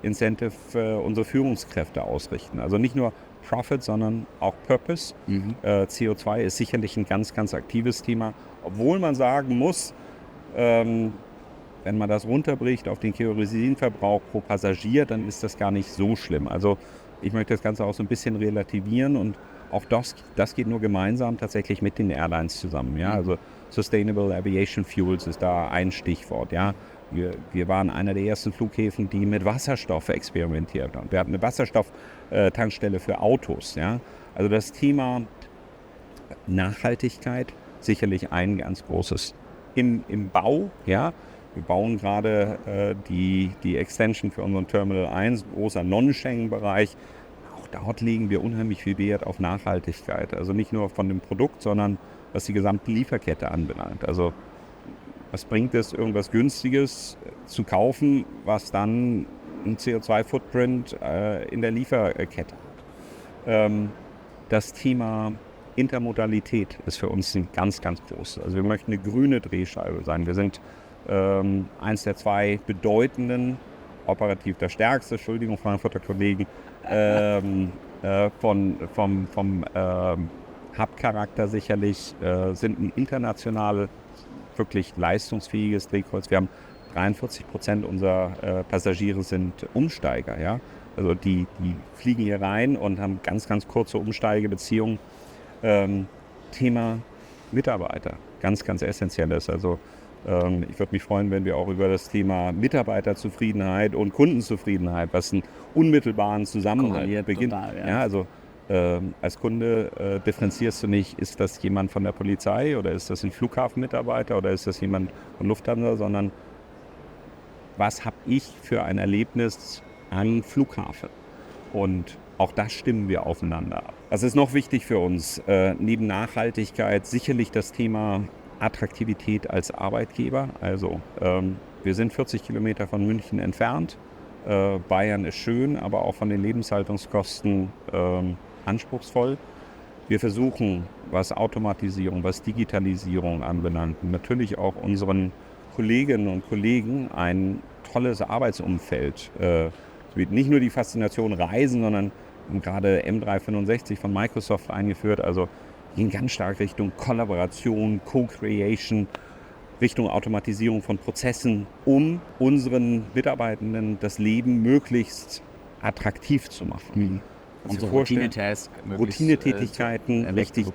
Incentive unsere Führungskräfte ausrichten. Also nicht nur Profit, sondern auch Purpose. CO2 ist sicherlich ein ganz, ganz aktives Thema, obwohl man sagen muss, wenn man das runterbricht auf den Kerosinverbrauch pro Passagier, dann ist das gar nicht so schlimm. Also ich möchte das Ganze auch so ein bisschen relativieren und auch das geht nur gemeinsam tatsächlich mit den Airlines zusammen. Ja? Also Sustainable Aviation Fuels ist da ein Stichwort. Ja? Wir waren einer der ersten Flughäfen, die mit Wasserstoff experimentiert haben. Wir hatten eine Wasserstofftankstelle für Autos. Ja? Also das Thema Nachhaltigkeit sicherlich ein ganz großes. Im Bau, ja, wir bauen gerade die Extension für unseren Terminal 1, großer Non-Schengen-Bereich. Auch dort legen wir unheimlich viel Wert auf Nachhaltigkeit. Also nicht nur von dem Produkt, sondern was die gesamte Lieferkette anbelangt. Also was bringt es, irgendwas Günstiges zu kaufen, was dann einen CO2-Footprint in der Lieferkette hat. Das Thema Intermodalität ist für uns ein ganz, ganz groß. Also wir möchten eine grüne Drehscheibe sein. Wir sind eins der zwei bedeutenden, operativ der stärkste, Entschuldigung, Frankfurter Kollegen, vom Hub-Charakter sicherlich, sind ein international wirklich leistungsfähiges Drehkreuz. Wir haben 43% unserer Passagiere sind Umsteiger. Ja? Also die fliegen hier rein und haben ganz, ganz kurze Umsteigebeziehungen. Thema Mitarbeiter, ganz, ganz essentielles. Also ich würde mich freuen, wenn wir auch über das Thema Mitarbeiterzufriedenheit und Kundenzufriedenheit, was einen unmittelbaren Zusammenhang beginnt. Total, ja. Ja, also als Kunde differenzierst du nicht, ist das jemand von der Polizei oder ist das ein Flughafenmitarbeiter oder ist das jemand von Lufthansa, sondern was habe ich für ein Erlebnis am Flughafen? Und auch das stimmen wir aufeinander ab. Das ist noch wichtig für uns. Neben Nachhaltigkeit sicherlich das Thema Attraktivität als Arbeitgeber. Also wir sind 40 Kilometer von München entfernt. Bayern ist schön, aber auch von den Lebenshaltungskosten anspruchsvoll. Wir versuchen, was Automatisierung, was Digitalisierung anbelangt, natürlich auch unseren Kolleginnen und Kollegen ein tolles Arbeitsumfeld nicht nur die Faszination Reisen, sondern gerade M365 von Microsoft eingeführt, also gehen ganz stark Richtung Kollaboration, Co-Creation, Richtung Automatisierung von Prozessen, um unseren Mitarbeitenden das Leben möglichst attraktiv zu machen. Unsere Routinetätigkeiten, richtig,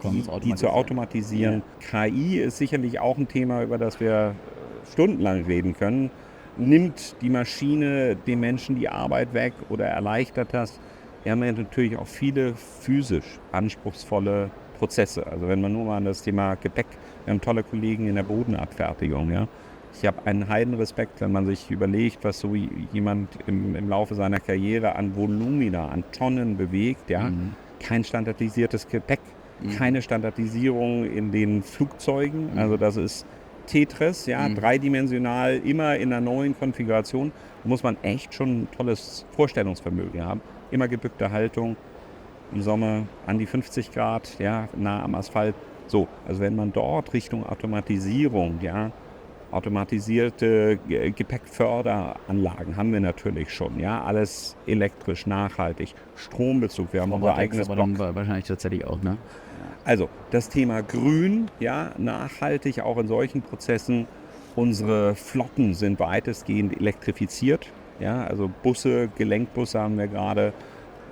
die zu automatisieren. Ja. KI ist sicherlich auch ein Thema, über das wir stundenlang reden können. Nimmt die Maschine dem Menschen die Arbeit weg oder erleichtert das? Wir haben ja natürlich auch viele physisch anspruchsvolle Prozesse. Also wenn man nur mal an das Thema Gepäck, wir haben tolle Kollegen in der Bodenabfertigung. Ja? Ich habe einen Heidenrespekt, wenn man sich überlegt, was so jemand im Laufe seiner Karriere an Volumina, an Tonnen bewegt. Ja? Kein standardisiertes Gepäck, keine Standardisierung in den Flugzeugen. Also das ist Tetris, ja, dreidimensional, immer in einer neuen Konfiguration, muss man echt schon ein tolles Vorstellungsvermögen haben. Immer gebückte Haltung, im Sommer an die 50 Grad, ja, nah am Asphalt. So, also wenn man dort Richtung Automatisierung, ja, automatisierte Gepäckförderanlagen haben wir natürlich schon, ja, alles elektrisch, nachhaltig, Strombezug, wir haben unser eigenes Block. Aber dann wahrscheinlich tatsächlich auch, ne? Also das Thema Grün, ja, nachhaltig auch in solchen Prozessen. Unsere Flotten sind weitestgehend elektrifiziert. Ja, also Busse, Gelenkbusse haben wir gerade.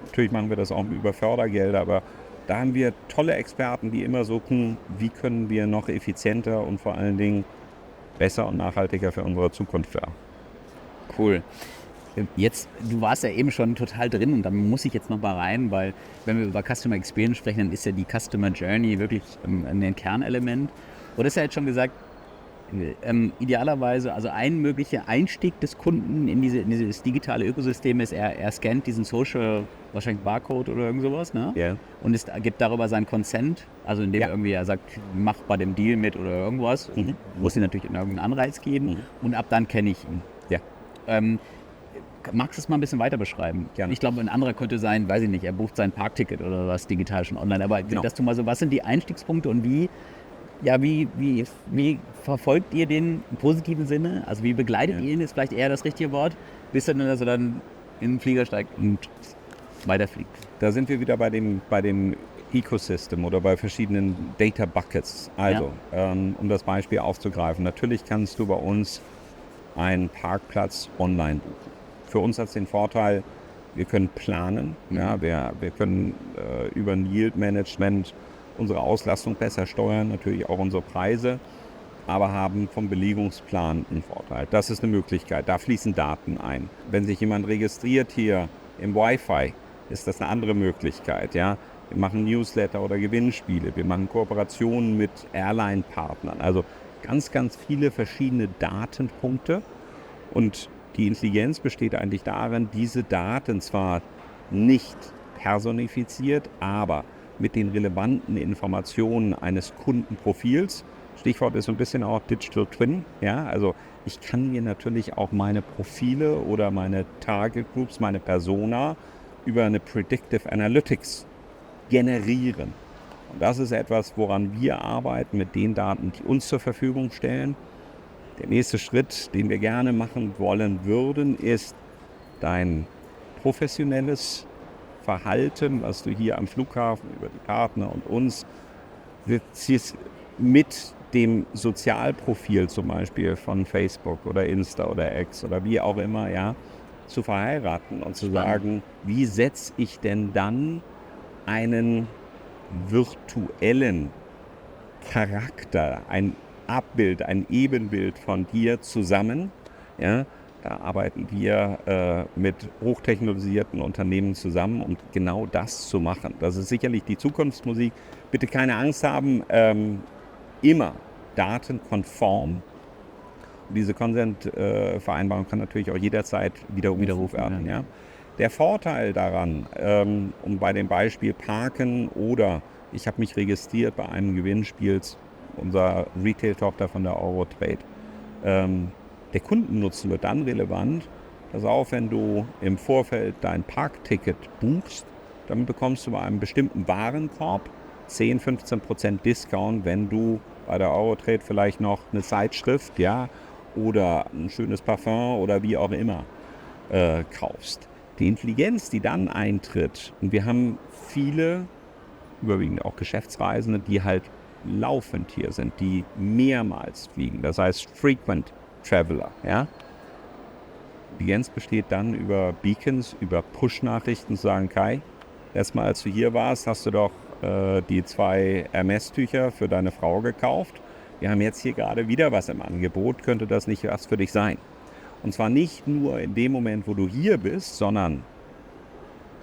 Natürlich machen wir das auch über Fördergelder, aber Da haben wir tolle Experten, die immer suchen, wie können wir noch effizienter und vor allen Dingen besser und nachhaltiger für unsere Zukunft werden. Cool. Jetzt, du warst ja eben schon total drin und da muss ich jetzt noch mal rein, weil wenn wir über Customer Experience sprechen, dann ist ja die Customer Journey wirklich ein Kernelement. Und das ist ja jetzt schon gesagt, idealerweise, also ein möglicher Einstieg des Kunden in dieses digitale Ökosystem ist, er scannt diesen Social, wahrscheinlich Barcode oder irgend sowas, ne? Yeah. Und gibt darüber seinen Consent, also indem er irgendwie sagt, mach bei dem Deal mit oder irgendwas, muss ihm natürlich irgendeinen Anreiz geben und ab dann kenne ich ihn. Ja. Magst du es mal ein bisschen weiter beschreiben? Gerne. Ich glaube, ein anderer könnte sein, weiß ich nicht, er bucht sein Parkticket oder was digital schon online, aber dass du mal so, was sind die Einstiegspunkte und wie verfolgt ihr den im positiven Sinne? Also wie begleitet ihr ihn, ist vielleicht eher das richtige Wort, bis dann, dass er dann in den Flieger steigt und weiterfliegt. Da sind wir wieder bei dem Ecosystem oder bei verschiedenen Data Buckets. Also, um das Beispiel aufzugreifen, natürlich kannst du bei uns einen Parkplatz online buchen. Für uns hat es den Vorteil, wir können planen, ja, wir können über ein Yield Management unsere Auslastung besser steuern, natürlich auch unsere Preise, aber haben vom Belegungsplan einen Vorteil. Das ist eine Möglichkeit, da fließen Daten ein. Wenn sich jemand registriert hier im Wi-Fi, ist das eine andere Möglichkeit. Ja? Wir machen Newsletter oder Gewinnspiele, wir machen Kooperationen mit Airline-Partnern, also ganz, ganz viele verschiedene Datenpunkte und die Intelligenz besteht eigentlich darin, diese Daten zwar nicht personifiziert, aber mit den relevanten Informationen eines Kundenprofils. Stichwort ist so ein bisschen auch Digital Twin. Ja? Also ich kann mir natürlich auch meine Profile oder meine Target Groups, meine Persona über eine Predictive Analytics generieren. Und das ist etwas, woran wir arbeiten mit den Daten, die uns zur Verfügung stellen. Der nächste Schritt, den wir gerne machen wollen würden, ist dein professionelles Verhalten, was du hier am Flughafen über die Partner und uns mit dem Sozialprofil zum Beispiel von Facebook oder Insta oder X oder wie auch immer, ja, zu verheiraten und zu sagen, wie setze ich denn dann einen virtuellen Charakter, ein Abbild, ein Ebenbild von dir zusammen. Ja, da arbeiten wir mit hochtechnologisierten Unternehmen zusammen, um genau das zu machen. Das ist sicherlich die Zukunftsmusik. Bitte keine Angst haben, immer datenkonform. Und diese Consent-Vereinbarung kann natürlich auch jederzeit widerrufen werden. Ja. Der Vorteil daran, um bei dem Beispiel Parken oder ich habe mich registriert bei einem Gewinnspiel, unserer Retail-Tochter von der Eurotrade. Der Kundennutzen wird dann relevant, pass auf, wenn du im Vorfeld dein Parkticket buchst, dann bekommst du bei einem bestimmten Warenkorb 10-15% Discount, wenn du bei der Eurotrade vielleicht noch eine Zeitschrift, ja, oder ein schönes Parfum oder wie auch immer kaufst. Die Intelligenz, die dann eintritt, und wir haben viele, überwiegend auch Geschäftsreisende, die halt laufend hier sind, die mehrmals fliegen, das heißt Frequent Traveler. Ja? Die Intelligenz besteht dann über Beacons, über Push-Nachrichten, sagen, Kai, erstmal als du hier warst, hast du doch die 2 Hermes-Tücher für deine Frau gekauft. Wir haben jetzt hier gerade wieder was im Angebot, könnte das nicht was für dich sein? Und zwar nicht nur in dem Moment, wo du hier bist, sondern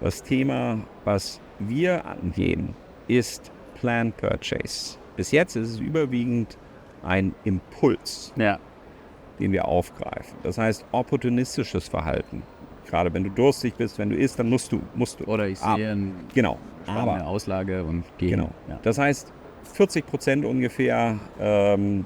das Thema, was wir angehen, ist Plan Purchase. Bis jetzt ist es überwiegend ein Impuls, den wir aufgreifen. Das heißt, opportunistisches Verhalten. Gerade wenn du durstig bist, wenn du isst, dann musst du. Oder ich sehe eine Auslage und gehe. Genau. Ja. Das heißt, 40% ungefähr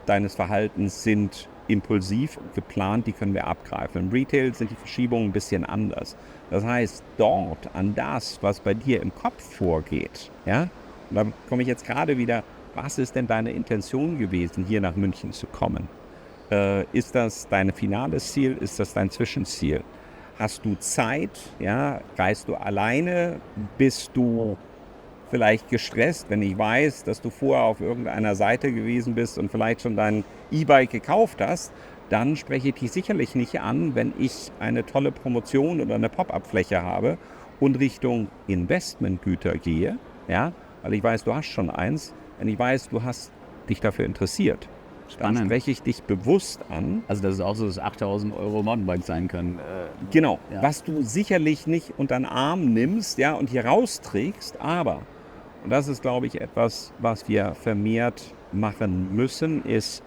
deines Verhaltens sind impulsiv und geplant, die können wir abgreifen. Im Retail sind die Verschiebungen ein bisschen anders. Das heißt, dort an das, was bei dir im Kopf vorgeht, ja, und da komme ich jetzt gerade wieder, was ist denn deine Intention gewesen, hier nach München zu kommen? Ist das dein finales Ziel? Ist das dein Zwischenziel? Hast du Zeit? Ja? Reist du alleine? Bist du vielleicht gestresst, wenn ich weiß, dass du vorher auf irgendeiner Seite gewesen bist und vielleicht schon dein E-Bike gekauft hast? Dann spreche ich dich sicherlich nicht an, wenn ich eine tolle Promotion oder eine Pop-up-Fläche habe und Richtung Investmentgüter gehe, ja, weil ich weiß, du hast schon eins. Wenn ich weiß, du hast dich dafür interessiert, dann Spannend. spreche ich dich bewusst an. Also dass es auch so das 8.000 € Mountainbike sein kann. Genau, Ja. was du sicherlich nicht unter den Arm nimmst, ja, und hier rausträgst, aber, und das ist, glaube ich, etwas, was wir vermehrt machen müssen, ist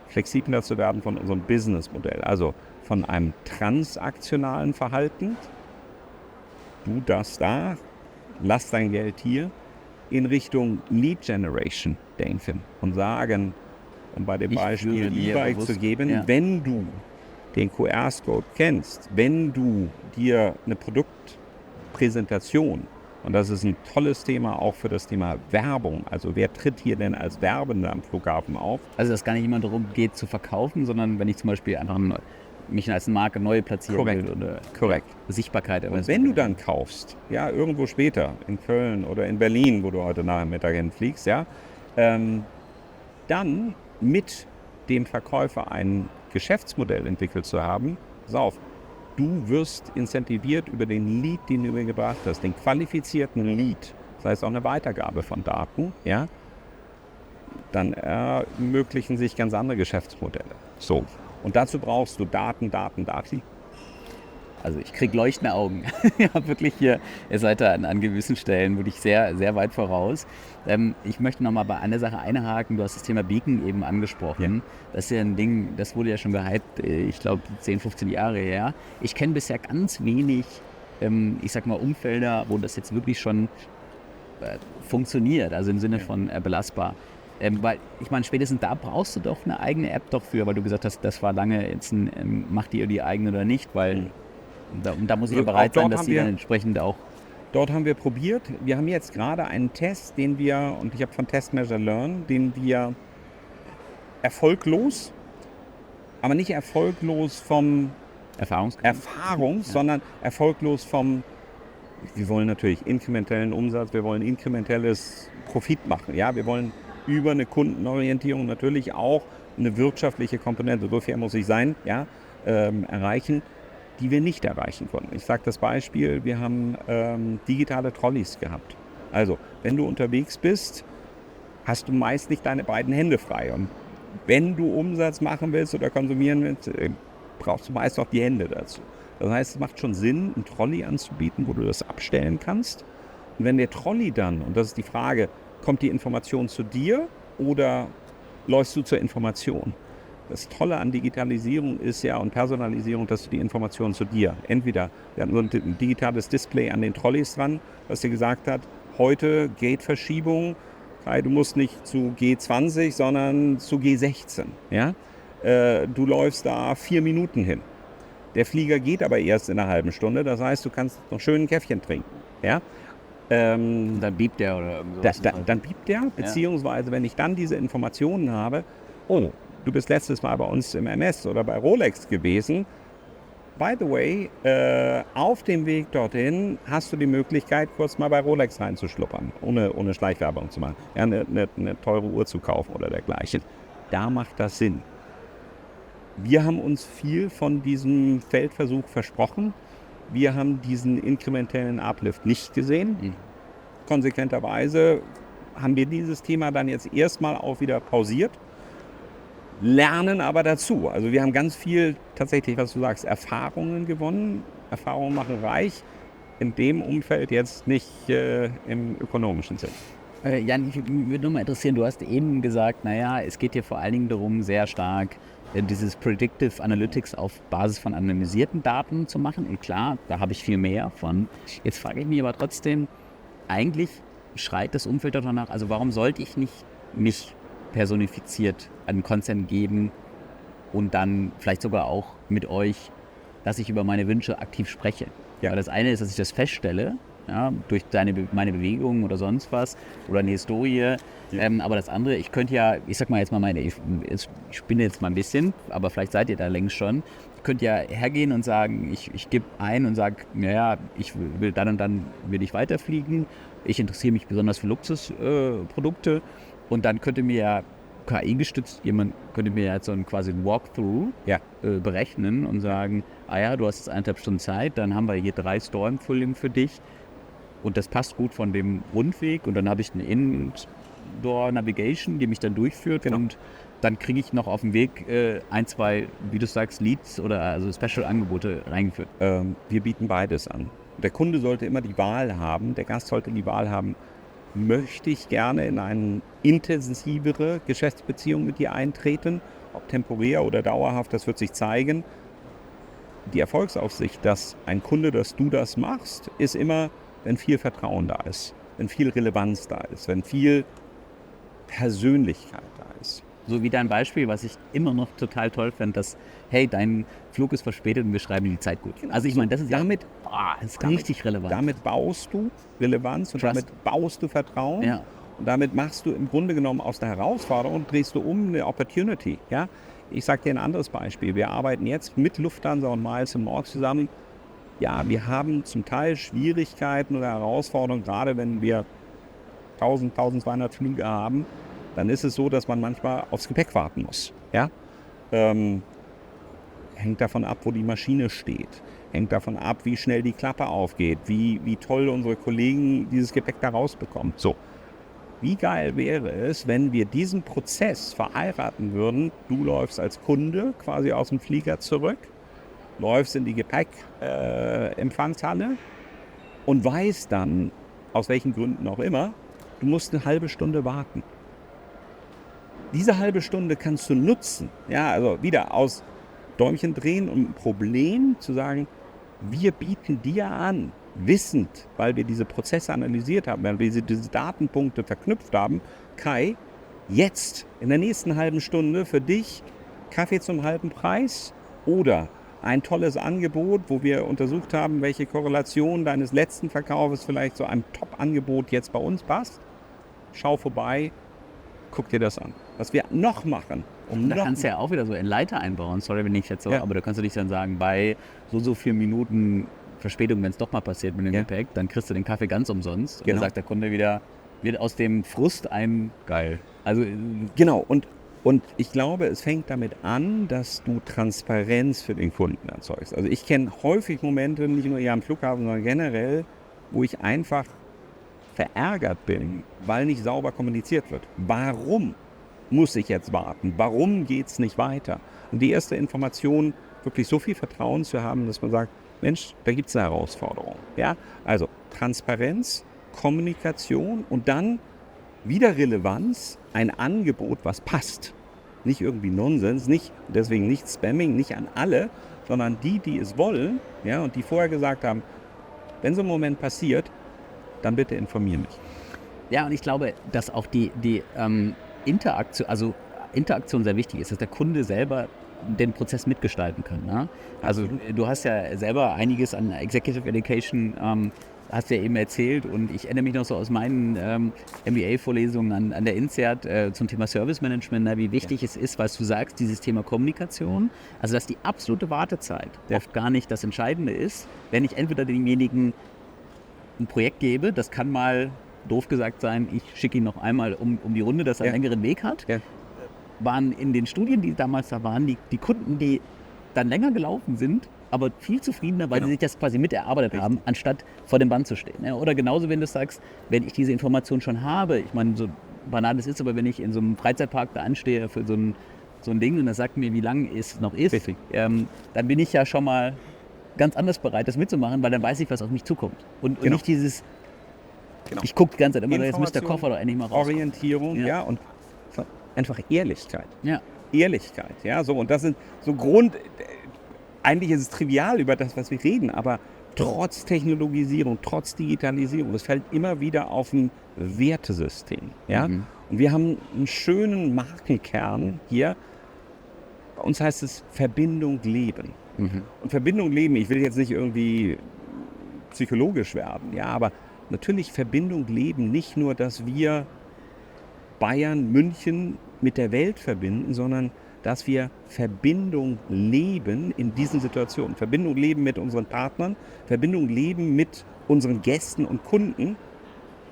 flexibler zu werden von unserem Businessmodell. Also von einem transaktionalen Verhalten, du das da, lass dein Geld hier, in Richtung Lead Generation denken und sagen, um bei dem Ich Beispiel würde dir E-Bike bewusst- zu geben, ja. wenn du den QR-Code kennst, wenn du dir eine Produktpräsentation, und das ist ein tolles Thema auch für das Thema Werbung, also wer tritt hier denn als Werbender am Flughafen auf? Also dass gar nicht immer darum geht zu verkaufen, sondern wenn ich zum Beispiel einfach mich als Marke neu platzieren Korrekt. will oder Korrekt. Sichtbarkeit. Und wenn du dann kaufst, ja, irgendwo später, in Köln oder in Berlin, wo du heute Nachmittag hinfliegst, ja, dann mit dem Verkäufer ein Geschäftsmodell entwickelt zu haben, pass auf, du wirst incentiviert über den Lead, den du mir gebracht hast, den qualifizierten Lead, das heißt auch eine Weitergabe von Daten, ja, dann ermöglichen sich ganz andere Geschäftsmodelle. So. Und dazu brauchst du Daten. Also ich kriege leuchtende Augen. Ja, wirklich hier, ihr seid da an gewissen Stellen wirklich sehr, sehr weit voraus. Ich möchte nochmal bei einer Sache einhaken. Du hast das Thema Beacon eben angesprochen. Ja. Das ist ja ein Ding, das wurde ja schon gehypt, ich glaube 10, 15 Jahre her. Ich kenne bisher ganz wenig, ich sag mal, Umfelder, wo das jetzt wirklich schon funktioniert, also im Sinne von belastbar. Weil, ich meine, spätestens da brauchst du doch eine eigene App doch für, weil du gesagt hast, das war lange jetzt ein, macht ihr die eigene oder nicht, weil da muss ich ja Auch bereit sein, dort dass haben die wir- dann entsprechend auch. Dort haben wir probiert. Wir haben jetzt gerade einen Test, den wir, und ich habe von Test Measure Learn, den wir erfolglos, aber nicht erfolglos vom sondern erfolglos vom, wir wollen natürlich inkrementellen Umsatz, wir wollen inkrementelles Profit machen. Ja? Wir wollen über eine Kundenorientierung natürlich auch eine wirtschaftliche Komponente, so fair muss ich sein, ja, erreichen, die wir nicht erreichen konnten. Ich sage das Beispiel, wir haben digitale Trolleys gehabt. Also, wenn du unterwegs bist, hast du meist nicht deine beiden Hände frei. Und wenn du Umsatz machen willst oder konsumieren willst, brauchst du meist auch die Hände dazu. Das heißt, es macht schon Sinn, einen Trolley anzubieten, wo du das abstellen kannst. Und wenn der Trolley dann, und das ist die Frage, kommt die Information zu dir oder läufst du zur Information? Das Tolle an Digitalisierung ist ja und Personalisierung, dass du die Information zu dir. Entweder, wir hatten so ein digitales Display an den Trolleys dran, was dir gesagt hat, heute Gateverschiebung, du musst nicht zu G20, sondern zu G16. Ja? Du läufst da 4 Minuten hin. Der Flieger geht aber erst in einer halben Stunde, das heißt, du kannst noch schön ein Käffchen trinken. Ja? Dann biebt der oder irgendwas. Dann biebt der, beziehungsweise wenn ich dann diese Informationen habe, oh, du bist letztes Mal bei uns im MS oder bei Rolex gewesen. By the way, auf dem Weg dorthin hast du die Möglichkeit, kurz mal bei Rolex reinzuschnuppern, ohne Schleichwerbung zu machen, ja, eine teure Uhr zu kaufen oder dergleichen. Da macht das Sinn. Wir haben uns viel von diesem Feldversuch versprochen. Wir haben diesen inkrementellen Uplift nicht gesehen. Konsequenterweise haben wir dieses Thema dann jetzt erstmal auch wieder pausiert, lernen aber dazu. Also wir haben ganz viel tatsächlich, was du sagst, Erfahrungen gewonnen. Erfahrungen machen reich. In dem Umfeld jetzt nicht im ökonomischen Sinn. Jan, mich würde nur mal interessieren, du hast eben gesagt, naja, es geht hier vor allen Dingen darum, sehr stark dieses Predictive Analytics auf Basis von anonymisierten Daten zu machen. Und klar, da habe ich viel mehr von. Jetzt frage ich mich aber trotzdem, eigentlich schreit das Umfeld doch danach, also warum sollte ich nicht mich personifiziert an Content geben und dann vielleicht sogar auch mit euch, dass ich über meine Wünsche aktiv spreche. Ja. Weil das eine ist, dass ich das feststelle, ja, durch meine Bewegungen oder sonst was oder eine Historie. Ja. Aber das andere, ich könnte ja, ich sag mal jetzt mal ich spinne jetzt mal ein bisschen, aber vielleicht seid ihr da längst schon. Ich könnte ja hergehen und sagen, ich gebe ein und sage, naja, ich will dann und dann will ich weiterfliegen. Ich interessiere mich besonders für Luxusprodukte. Und dann könnte mir ja KI-gestützt, jemand könnte mir jetzt so quasi ein Walkthrough berechnen und sagen, ah ja, du hast jetzt 1,5 Stunden Zeit, dann haben wir hier 3 Store-Empfehlungen für dich. und das passt gut von dem Rundweg und dann habe ich eine Indoor-Navigation, die mich dann durchführt und dann kriege ich noch auf dem Weg 1, 2, wie du sagst, Leads oder also Special-Angebote reingeführt. Wir bieten beides an. Der Kunde sollte immer die Wahl haben, der Gast sollte die Wahl haben, möchte ich gerne in eine intensivere Geschäftsbeziehung mit dir eintreten, ob temporär oder dauerhaft, das wird sich zeigen. Die Erfolgsaussicht, dass ein Kunde, dass du das machst, ist immer, wenn viel Vertrauen da ist, wenn viel Relevanz da ist, wenn viel Persönlichkeit da ist. So wie dein Beispiel, was ich immer noch total toll fand, dass, hey, dein Flug ist verspätet und wir schreiben dir die Zeit gut. Also ich meine, das ist damit, das ist richtig relevant. Damit baust du Relevanz und Trust. damit baust du Vertrauen. Ja. Und damit machst du im Grunde genommen aus der Herausforderung, drehst du um eine Opportunity. Ja? Ich sage dir ein anderes Beispiel. Wir arbeiten jetzt mit Lufthansa und Miles & More zusammen. Ja, wir haben zum Teil Schwierigkeiten oder Herausforderungen, gerade wenn wir 1000, 1200 Flüge haben, dann ist es so, dass man manchmal aufs Gepäck warten muss. Ja? Hängt davon ab, wo die Maschine steht. Hängt davon ab, wie schnell die Klappe aufgeht, wie toll unsere Kollegen dieses Gepäck da rausbekommen. So, wie geil wäre es, wenn wir diesen Prozess verheiraten würden? Du läufst als Kunde quasi aus dem Flieger zurück, läufst in die Gepäckempfangshalle und weißt dann, aus welchen Gründen auch immer, du musst eine halbe Stunde warten. Diese halbe Stunde kannst du nutzen, ja, also wieder aus Däumchen drehen und ein Problem zu sagen, wir bieten dir an, wissend, weil wir diese Prozesse analysiert haben, weil wir diese Datenpunkte verknüpft haben, Kai, jetzt in der nächsten halben Stunde für dich Kaffee zum halben Preis oder ein tolles Angebot, wo wir untersucht haben, welche Korrelation deines letzten Verkaufes vielleicht zu einem Top-Angebot jetzt bei uns passt. Schau vorbei, guck dir das an. Was wir noch machen. Da kannst du ja auch wieder so einen Leiter einbauen, sorry, wenn ich jetzt so, Ja. aber da kannst du dich dann sagen, bei so vielen Minuten Verspätung, wenn es doch mal passiert mit dem Ja. Gepäck, dann kriegst du den Kaffee ganz umsonst. Und Genau. dann sagt der Kunde wieder, wird aus dem Frust ein geil. Also Genau, und ich glaube, es fängt damit an, dass du Transparenz für den Kunden erzeugst. Also ich kenne häufig Momente, nicht nur hier am Flughafen, sondern generell, wo ich einfach verärgert bin, weil nicht sauber kommuniziert wird. Warum muss ich jetzt warten? Warum geht es nicht weiter? Und die erste Information, wirklich so viel Vertrauen zu haben, dass man sagt, Mensch, da gibt es eine Herausforderung. Ja? Also Transparenz, Kommunikation und dann wieder Relevanz, ein Angebot, was passt. Nicht irgendwie Nonsens, deswegen nicht Spamming, nicht an alle, sondern die es wollen, ja, und die vorher gesagt haben, wenn so ein Moment passiert, dann bitte informier mich. ja, und ich glaube, dass auch die Interaktion sehr wichtig ist, dass der Kunde selber den Prozess mitgestalten kann. Ne? Also du hast ja selber einiges an Executive Education, hast du ja eben erzählt und ich erinnere mich noch so aus meinen MBA-Vorlesungen an der INSEAD zum Thema Service Management, ne, wie wichtig es ist, was du sagst, dieses Thema Kommunikation, also dass die absolute Wartezeit oft gar nicht das Entscheidende ist, wenn ich entweder demjenigen ein Projekt gebe, das kann mal doof gesagt sein, ich schicke ihn noch einmal um die Runde, dass er einen längeren Weg hat, waren in den Studien, die damals da waren, die Kunden, die dann länger gelaufen sind, aber viel zufriedener, weil sie sich das quasi miterarbeitet haben, anstatt vor dem Band zu stehen. Ja, oder genauso, wenn du sagst, wenn ich diese Information schon habe, ich meine, so banal das ist, aber wenn ich in so einem Freizeitpark da anstehe für so ein Ding und das sagt mir, wie lang es noch ist, dann bin ich ja schon mal ganz anders bereit, das mitzumachen, weil dann weiß ich, was auf mich zukommt. Und nicht dieses, ich gucke die ganze Zeit immer, jetzt müsste der Koffer doch endlich mal raus. Orientierung, ja, und einfach Ehrlichkeit. Ja. Ehrlichkeit, ja, so, und das sind so eigentlich ist es trivial über das, was wir reden, aber trotz Technologisierung, trotz Digitalisierung, es fällt immer wieder auf ein Wertesystem, ja. Und wir haben einen schönen Markenkern hier. Bei uns heißt es Verbindung leben. Und Verbindung leben, ich will jetzt nicht irgendwie psychologisch werden, ja, aber natürlich Verbindung leben, nicht nur, dass wir Bayern, München mit der Welt verbinden, sondern dass wir Verbindung leben in diesen Situationen. Verbindung leben mit unseren Partnern, Verbindung leben mit unseren Gästen und Kunden.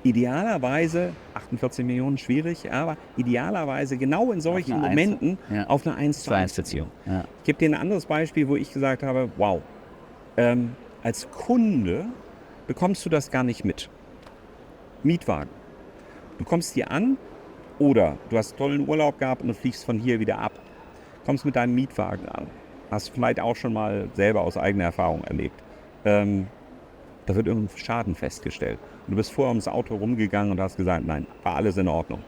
Idealerweise, 48 Millionen schwierig, aber idealerweise genau in solchen Momenten auf eine 1:1-Beziehung. Ja. Ich gebe dir ein anderes Beispiel, wo ich gesagt habe, wow, als Kunde bekommst du das gar nicht mit. Mietwagen. Du kommst hier an oder du hast tollen Urlaub gehabt und du fliegst von hier wieder ab. Kommst mit deinem Mietwagen an. Hast du vielleicht auch schon mal selber aus eigener Erfahrung erlebt. Da wird irgendein Schaden festgestellt. Und du bist vorher ums Auto rumgegangen und hast gesagt, nein, war alles in Ordnung.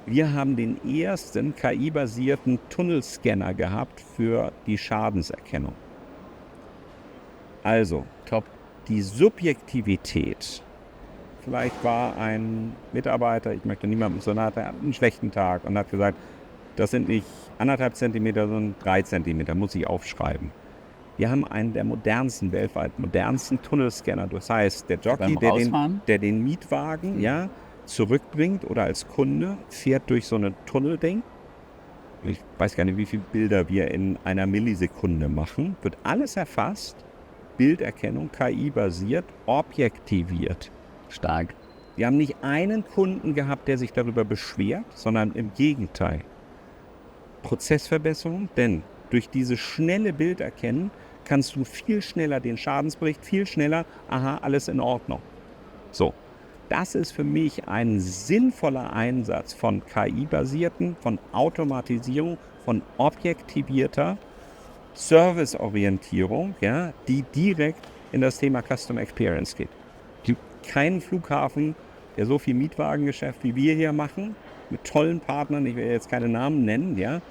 Wir haben den ersten KI-basierten Tunnelscanner gehabt für die Schadenserkennung. Also, Top. die Subjektivität. Vielleicht war ein Mitarbeiter, ich möchte niemandem so nahe, der hat einen schlechten Tag und hat gesagt, das sind nicht 1,5 Zentimeter, sondern 3 Zentimeter, muss ich aufschreiben. Wir haben einen der modernsten, weltweit modernsten Tunnelscanner. Das heißt, der Jockey, der den Mietwagen zurückbringt oder als Kunde, fährt durch so ein Tunnelding. Ich weiß gar nicht, wie viele Bilder wir in einer Millisekunde machen. Wird alles erfasst, Bilderkennung, KI-basiert, objektiviert. Stark. Wir haben nicht einen Kunden gehabt, der sich darüber beschwert, sondern im Gegenteil. Prozessverbesserung, denn durch diese schnelle Bilderkennen kannst du viel schneller den Schadensbericht, viel schneller, aha, alles in Ordnung. So, das ist für mich ein sinnvoller Einsatz von KI-basierten, von Automatisierung, von objektivierter Serviceorientierung, ja, die direkt in das Thema Customer Experience geht. Es gibt keinen Flughafen, der so viel Mietwagengeschäft wie wir hier machen, mit tollen Partnern, ich will jetzt keine Namen nennen, ja,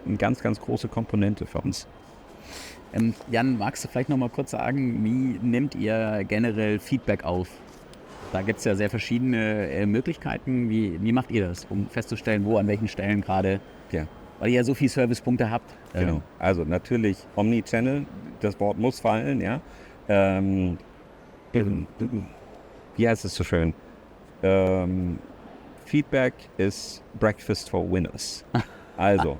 eine ganz, ganz große Komponente für uns. Jan, magst du vielleicht noch mal kurz sagen, wie nehmt ihr generell Feedback auf? Da gibt es ja sehr verschiedene Möglichkeiten. Wie macht ihr das, um festzustellen, wo, an welchen Stellen gerade, weil ihr ja so viele Servicepunkte habt? Genau, also natürlich Omnichannel, das Wort muss fallen, ja. Wie heißt es so schön? Feedback is breakfast for winners. Also,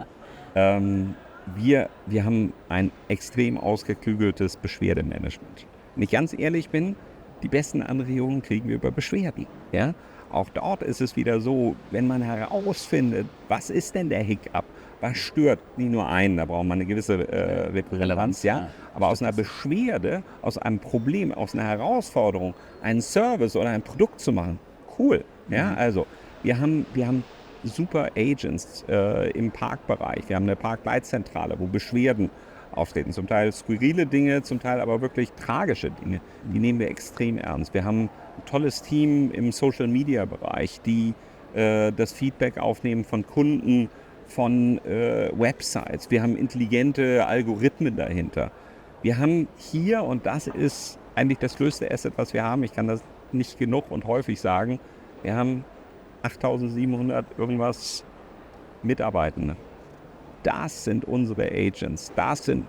wir haben ein extrem ausgeklügeltes Beschwerdemanagement. Wenn ich ganz ehrlich bin, die besten Anregungen kriegen wir über Beschwerden. Ja? Auch dort ist es wieder so, wenn man herausfindet, was ist denn der Hiccup, was stört nicht nur einen, da braucht man eine gewisse Relevanz, ja? Aber aus einer Beschwerde, aus einem Problem, aus einer Herausforderung, einen Service oder ein Produkt zu machen, cool. Ja? Also wir haben super Agents im Parkbereich. Wir haben eine Parkleitzentrale, wo Beschwerden auftreten. Zum Teil skurrile Dinge, zum Teil aber wirklich tragische Dinge. Die nehmen wir extrem ernst. Wir haben ein tolles Team im Social-Media-Bereich, die das Feedback aufnehmen von Kunden, von Websites. Wir haben intelligente Algorithmen dahinter. Wir haben hier, und das ist eigentlich das größte Asset, was wir haben, ich kann das nicht genug und häufig sagen, wir haben 8.700 irgendwas Mitarbeitende. Das sind unsere Agents. Das sind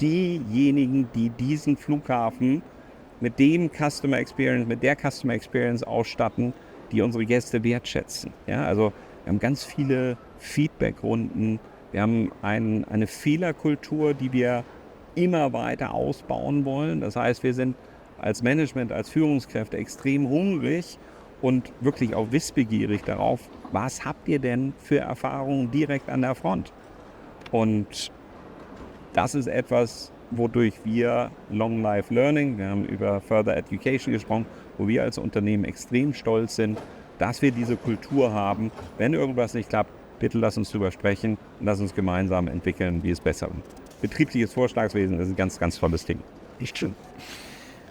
diejenigen, die diesen Flughafen mit dem Customer Experience, mit der Customer Experience ausstatten, die unsere Gäste wertschätzen. Ja, also wir haben ganz viele Feedback-Runden. Wir haben eine Fehlerkultur, die wir immer weiter ausbauen wollen. Das heißt, wir sind als Management, als Führungskräfte extrem hungrig und wirklich auch wissbegierig darauf, was habt ihr denn für Erfahrungen direkt an der Front? Und das ist etwas, wodurch wir Long Life Learning, wir haben über Further Education gesprochen, wo wir als Unternehmen extrem stolz sind, dass wir diese Kultur haben. Wenn irgendwas nicht klappt, bitte lass uns drüber sprechen und lass uns gemeinsam entwickeln, wie es besser wird. Betriebliches Vorschlagswesen, das ist ein ganz, ganz tolles Ding. Nicht schön.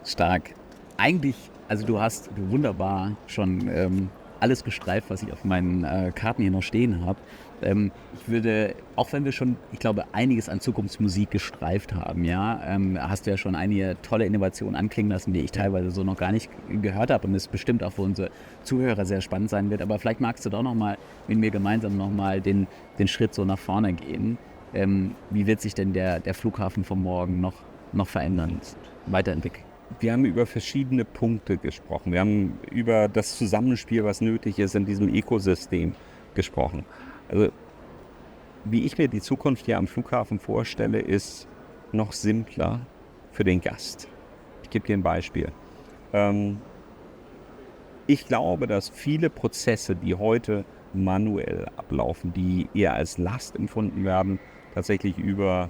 Stark. Eigentlich, also du hast wunderbar schon alles gestreift, was ich auf meinen Karten hier noch stehen habe. Ich würde, auch wenn wir schon, ich glaube, einiges an Zukunftsmusik gestreift haben, ja, hast du ja schon einige tolle Innovationen anklingen lassen, die ich teilweise so noch gar nicht gehört habe und es bestimmt auch für unsere Zuhörer sehr spannend sein wird. Aber vielleicht magst du doch nochmal mit mir gemeinsam nochmal den Schritt so nach vorne gehen. Wie wird sich denn der Flughafen von morgen noch verändern, weiterentwickeln? Wir haben über verschiedene Punkte gesprochen. Wir haben über das Zusammenspiel, was nötig ist in diesem Ökosystem gesprochen. Also, wie ich mir die Zukunft hier am Flughafen vorstelle, ist noch simpler für den Gast. Ich gebe dir ein Beispiel. Ich glaube, dass viele Prozesse, die heute manuell ablaufen, die eher als Last empfunden werden, tatsächlich über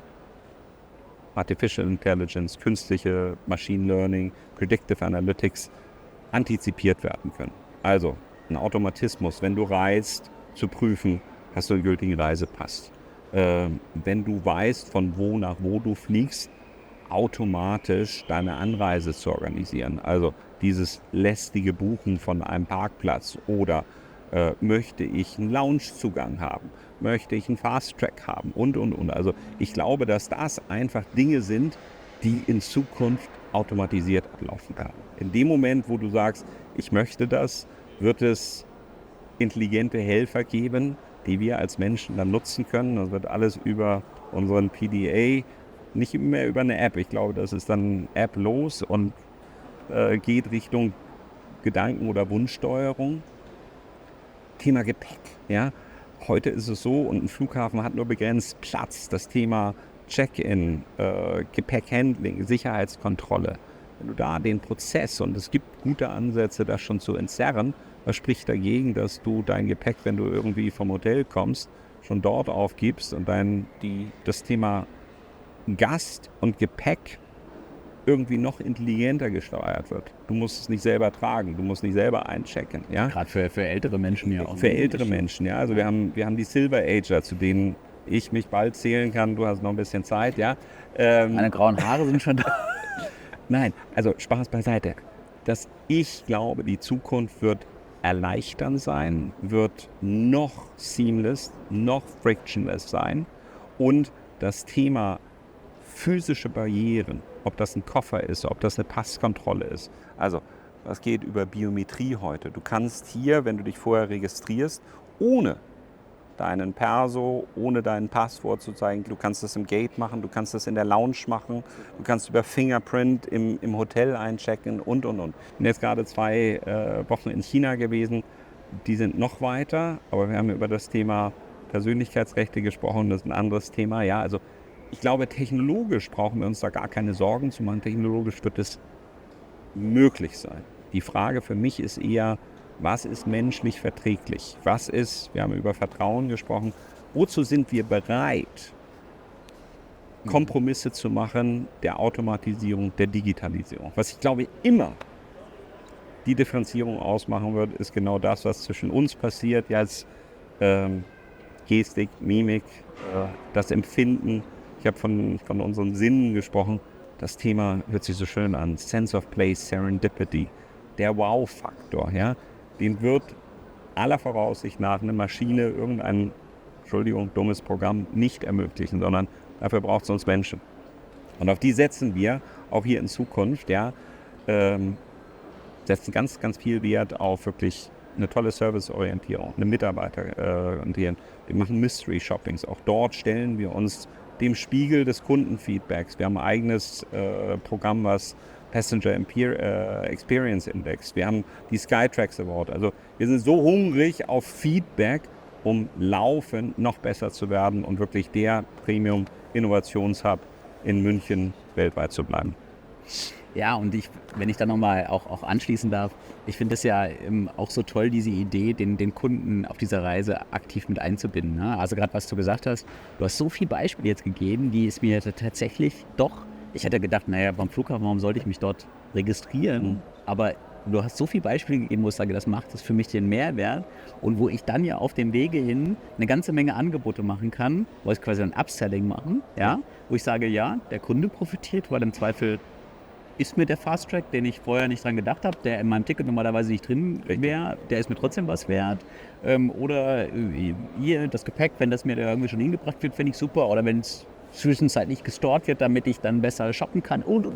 Artificial Intelligence, künstliche Machine Learning, Predictive Analytics antizipiert werden können. Also ein Automatismus, wenn du reist, zu prüfen, hast du einen gültigen Reisepass. Wenn du weißt, von wo nach wo du fliegst, automatisch deine Anreise zu organisieren. Also dieses lästige Buchen von einem Parkplatz oder möchte ich einen Loungezugang haben, möchte ich einen Fast-Track haben und. Also ich glaube, dass das einfach Dinge sind, die in Zukunft automatisiert ablaufen werden. In dem Moment, wo du sagst, ich möchte das, wird es intelligente Helfer geben, die wir als Menschen dann nutzen können. Das wird alles über unseren PDA, nicht mehr über eine App. Ich glaube, das ist dann App-los und geht Richtung Gedanken- oder Wunschsteuerung. Thema Gepäck. Ja? Heute ist es so, und ein Flughafen hat nur begrenzt Platz. Das Thema Check-in, Gepäckhandling, Sicherheitskontrolle. Wenn du da den Prozess, und es gibt gute Ansätze, das schon zu entzerren, was spricht dagegen, dass du dein Gepäck, wenn du irgendwie vom Hotel kommst, schon dort aufgibst und das Thema Gast und Gepäck irgendwie noch intelligenter gesteuert wird. Du musst es nicht selber tragen, du musst nicht selber einchecken. Ja? Gerade für ältere Menschen ja auch. Für ältere Menschen, ja. Also wir haben die Silver Ager, zu denen ich mich bald zählen kann. Du hast noch ein bisschen Zeit, ja. Meine grauen Haare sind schon da. Nein, also Spaß beiseite. Ich glaube, die Zukunft wird erleichternd sein, wird noch seamless, noch frictionless sein. Und das Thema physische Barrieren, ob das ein Koffer ist, ob das eine Passkontrolle ist. Also, was geht über Biometrie heute? Du kannst hier, wenn du dich vorher registrierst, ohne deinen Perso, ohne dein Passwort zu zeigen, du kannst das im Gate machen, du kannst das in der Lounge machen, du kannst über Fingerprint im Hotel einchecken und. Ich bin jetzt gerade 2 Wochen in China gewesen, die sind noch weiter, aber wir haben über das Thema Persönlichkeitsrechte gesprochen, das ist ein anderes Thema. Ja, also ich glaube, technologisch brauchen wir uns da gar keine Sorgen zu machen. Technologisch wird es möglich sein. Die Frage für mich ist eher, was ist menschlich verträglich? Wir haben über Vertrauen gesprochen, wozu sind wir bereit, Kompromisse zu machen der Automatisierung, der Digitalisierung? Was ich glaube immer die Differenzierung ausmachen wird, ist genau das, was zwischen uns passiert, jetzt Gestik, Mimik, das Empfinden. Ich habe von unseren Sinnen gesprochen. Das Thema hört sich so schön an. Sense of Place, Serendipity. Der Wow-Faktor, ja, den wird aller Voraussicht nach eine Maschine, irgendein, dummes Programm nicht ermöglichen, sondern dafür braucht es uns Menschen. Und auf die setzen wir auch hier in Zukunft, ja, setzen ganz, ganz viel Wert auf wirklich eine tolle Serviceorientierung, eine Mitarbeiterorientierung. Wir machen Mystery Shoppings. Auch dort stellen wir uns dem Spiegel des Kundenfeedbacks. Wir haben ein eigenes Programm, was Passenger Experience Index. Wir haben die Skytrax Award. Also wir sind so hungrig auf Feedback, um laufend noch besser zu werden und wirklich der Premium-Innovationshub in München weltweit zu bleiben. Ja, und wenn ich da nochmal auch anschließen darf, ich finde es ja auch so toll, diese Idee, den Kunden auf dieser Reise aktiv mit einzubinden. Ne? Also gerade was du gesagt hast, du hast so viele Beispiele jetzt gegeben, die es mir tatsächlich ich hätte gedacht, naja, beim Flughafen, warum sollte ich mich dort registrieren? Aber du hast so viele Beispiele gegeben, wo ich sage, das macht es für mich den Mehrwert und wo ich dann ja auf dem Wege hin eine ganze Menge Angebote machen kann, wo ich quasi ein Upselling machen, ja, wo ich sage, ja, der Kunde profitiert, weil im Zweifel ist mir der Fast Track, den ich vorher nicht dran gedacht habe, der in meinem Ticket normalerweise nicht drin wäre, der ist mir trotzdem was wert. Oder hier das Gepäck, wenn das mir da irgendwie schon hingebracht wird, finde ich super. Oder wenn es zwischenzeitlich gestort wird, damit ich dann besser shoppen kann und.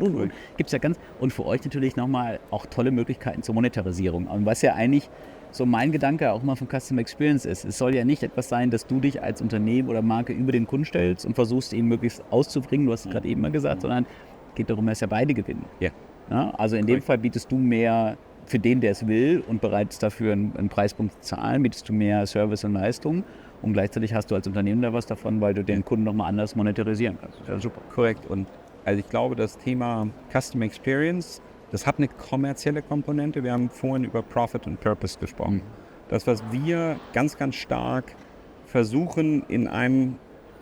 Gibt's ja und für euch natürlich nochmal auch tolle Möglichkeiten zur Monetarisierung. Und was ja eigentlich so mein Gedanke auch mal von Customer Experience ist, es soll ja nicht etwas sein, dass du dich als Unternehmen oder Marke über den Kunden stellst und versuchst, ihn möglichst auszubringen, du hast es gerade eben mal gesagt, sondern es geht darum, dass ja beide gewinnen. Ja. Ja, also in dem Fall bietest du mehr für den, der es will und bereit ist dafür einen Preispunkt zu zahlen, bietest du mehr Service und Leistung. Und gleichzeitig hast du als Unternehmen da was davon, weil du den Kunden nochmal anders monetarisieren kannst. Ja, super. Korrekt. Und also ich glaube, das Thema Customer Experience, das hat eine kommerzielle Komponente. Wir haben vorhin über Profit und Purpose gesprochen. Das, was wir ganz, ganz stark versuchen in einem,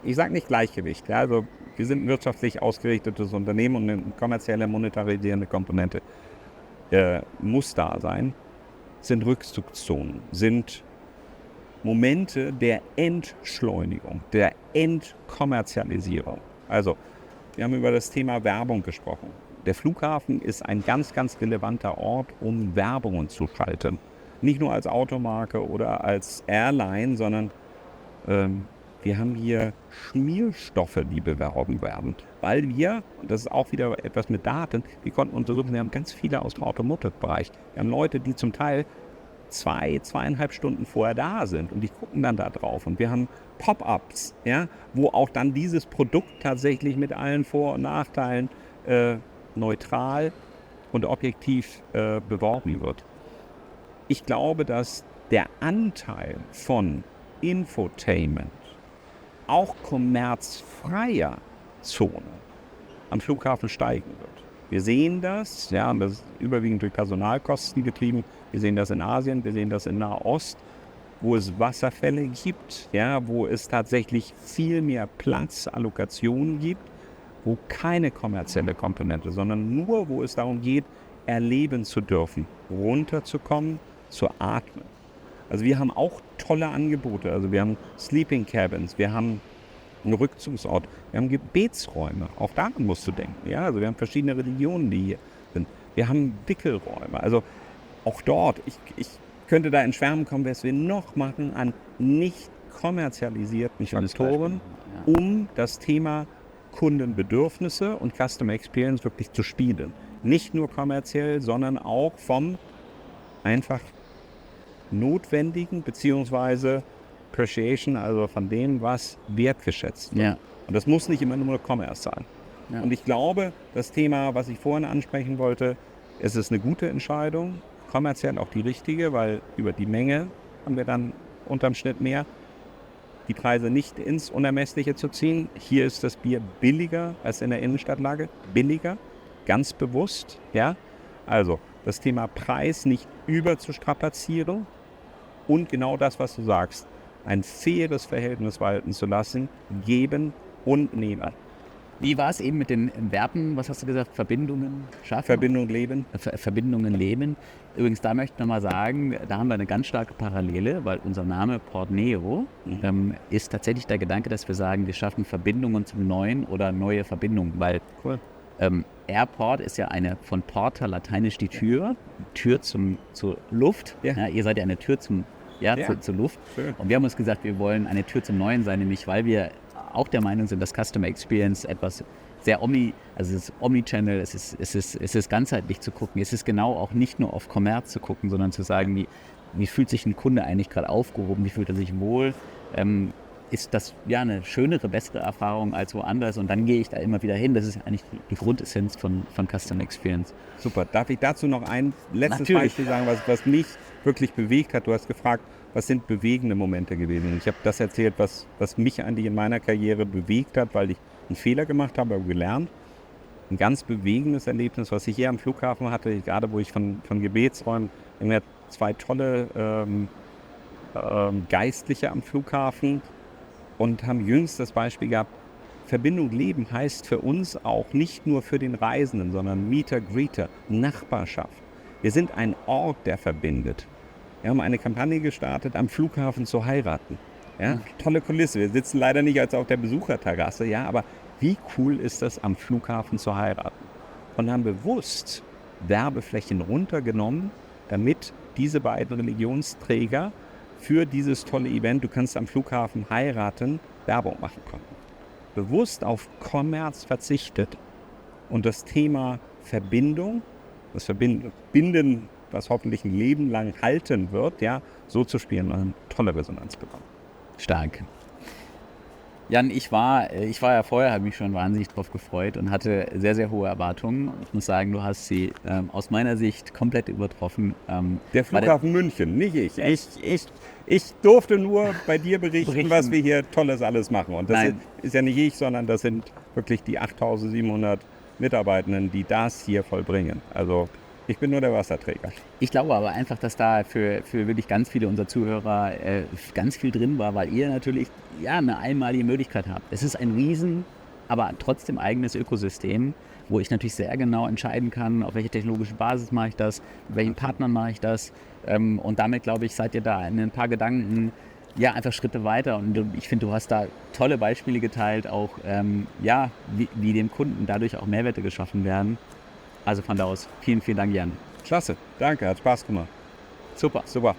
ich sage nicht Gleichgewicht, ja, also wir sind ein wirtschaftlich ausgerichtetes Unternehmen und eine kommerzielle, monetarisierende Komponente muss da sein. sind Rückzugszonen, sind Momente der Entschleunigung, der Entkommerzialisierung. Also, wir haben über das Thema Werbung gesprochen. Der Flughafen ist ein ganz, ganz relevanter Ort, um Werbungen zu schalten. Nicht nur als Automarke oder als Airline, sondern wir haben hier Schmierstoffe, die beworben werden. Weil wir, und das ist auch wieder etwas mit Daten, wir konnten untersuchen, wir haben ganz viele aus dem Automotive-Bereich. Wir haben Leute, die zum Teil 2,5 Stunden vorher da sind und die gucken dann da drauf. Und wir haben Pop-ups, ja, wo auch dann dieses Produkt tatsächlich mit allen Vor- und Nachteilen neutral und objektiv beworben wird. Ich glaube, dass der Anteil von Infotainment, auch kommerzfreier Zonen am Flughafen steigen wird. Wir sehen das, ja, und das ist überwiegend durch Personalkosten getrieben. Wir sehen das in Asien, wir sehen das in Nahost, wo es Wasserfälle gibt, ja, wo es tatsächlich viel mehr Platz, Allokationen gibt, wo keine kommerzielle Komponente, sondern nur, wo es darum geht, erleben zu dürfen, runterzukommen, zu atmen. Also wir haben auch tolle Angebote. Also wir haben Sleeping Cabins, wir haben einen Rückzugsort, wir haben Gebetsräume. Auch daran musst du denken. Ja? Also wir haben verschiedene Religionen, die hier sind. Wir haben Wickelräume. Also auch dort, ich könnte da in Schwärmen kommen, was wir noch machen an nicht kommerzialisierten Faktoren, um das Thema Kundenbedürfnisse und Customer Experience wirklich zu spielen. Nicht nur kommerziell, sondern auch vom einfach Notwendigen beziehungsweise Appreciation, also von dem, was wertgeschätzt wird. Ja. Und das muss nicht immer nur Commerce sein. Ja. Und ich glaube, das Thema, was ich vorhin ansprechen wollte, es ist eine gute Entscheidung, kommerziell auch die richtige, weil über die Menge haben wir dann unterm Schnitt mehr, die Preise nicht ins Unermessliche zu ziehen. Hier ist das Bier billiger als in der Innenstadtlage, billiger, ganz bewusst, ja. Also das Thema Preis nicht überzustrapazieren und genau das, was du sagst, ein faires Verhältnis walten zu lassen, geben und nehmen. Wie war es eben mit den Verben? Was hast du gesagt? Verbindungen schaffen? Verbindung leben. Verbindungen leben. Übrigens, da möchte ich nochmal sagen, da haben wir eine ganz starke Parallele, weil unser Name Portneo ist tatsächlich der Gedanke, dass wir sagen, wir schaffen Verbindungen zum Neuen oder neue Verbindungen, weil Cool. Airport ist ja eine von Porta, lateinisch die Tür zur Luft. Ja. Ja, ihr seid ja eine Tür zur Luft. Schön. Und wir haben uns gesagt, wir wollen eine Tür zum Neuen sein, nämlich weil wir auch der Meinung sind, dass Customer Experience etwas sehr es ist Omnichannel, es ist ganzheitlich zu gucken. Es ist genau auch nicht nur auf Kommerz zu gucken, sondern zu sagen, wie fühlt sich ein Kunde eigentlich gerade aufgehoben, wie fühlt er sich wohl, ist das ja eine schönere, bessere Erfahrung als woanders und dann gehe ich da immer wieder hin. Das ist eigentlich die Grundessenz von Customer Experience. Super. Darf ich dazu noch ein letztes Natürlich. Beispiel sagen, was mich wirklich bewegt hat? Du hast gefragt, was sind bewegende Momente gewesen? Ich habe das erzählt, was mich eigentlich in meiner Karriere bewegt hat, weil ich einen Fehler gemacht habe, aber gelernt. Ein ganz bewegendes Erlebnis, was ich hier am Flughafen hatte, gerade wo ich von Gebetsräumen, wir hatten 2 tolle Geistliche am Flughafen und haben jüngst das Beispiel gehabt, Verbindung leben heißt für uns auch nicht nur für den Reisenden, sondern Meeter, Greeter, Nachbarschaft. Wir sind ein Ort, der verbindet. Wir haben eine Kampagne gestartet, am Flughafen zu heiraten. Ja, tolle Kulisse. Wir sitzen leider nicht als auf der Besucherterrasse, ja, aber wie cool ist das, am Flughafen zu heiraten? Und haben bewusst Werbeflächen runtergenommen, damit diese beiden Religionsträger für dieses tolle Event, du kannst am Flughafen heiraten, Werbung machen konnten. Bewusst auf Kommerz verzichtet und das Thema Verbindung, das Verbinden, was hoffentlich ein Leben lang halten wird, ja, so zu spielen und eine tolle Resonanz bekommen. Stark. Jan, ich war ja vorher, habe mich schon wahnsinnig drauf gefreut und hatte sehr, sehr hohe Erwartungen. Ich muss sagen, du hast sie aus meiner Sicht komplett übertroffen. Der Flughafen München, nicht ich. Ich durfte nur bei dir berichten, was wir hier Tolles alles machen. Und das ist ja nicht ich, sondern das sind wirklich die 8.700 Mitarbeitenden, die das hier vollbringen. Also ich bin nur der Wasserträger. Ich glaube aber einfach, dass da für wirklich ganz viele unserer Zuhörer ganz viel drin war, weil ihr natürlich eine einmalige Möglichkeit habt. Es ist ein riesen aber trotzdem eigenes Ökosystem, wo ich natürlich sehr genau entscheiden kann, auf welche technologische Basis mache ich das, mit welchen Partnern mache ich das. Und damit, glaube ich, seid ihr da in ein paar Gedanken einfach Schritte weiter. Und ich finde, du hast da tolle Beispiele geteilt, auch wie dem Kunden dadurch auch Mehrwerte geschaffen werden. Also von da aus, vielen, vielen Dank, Jan. Klasse, danke, hat Spaß gemacht. Super. Super.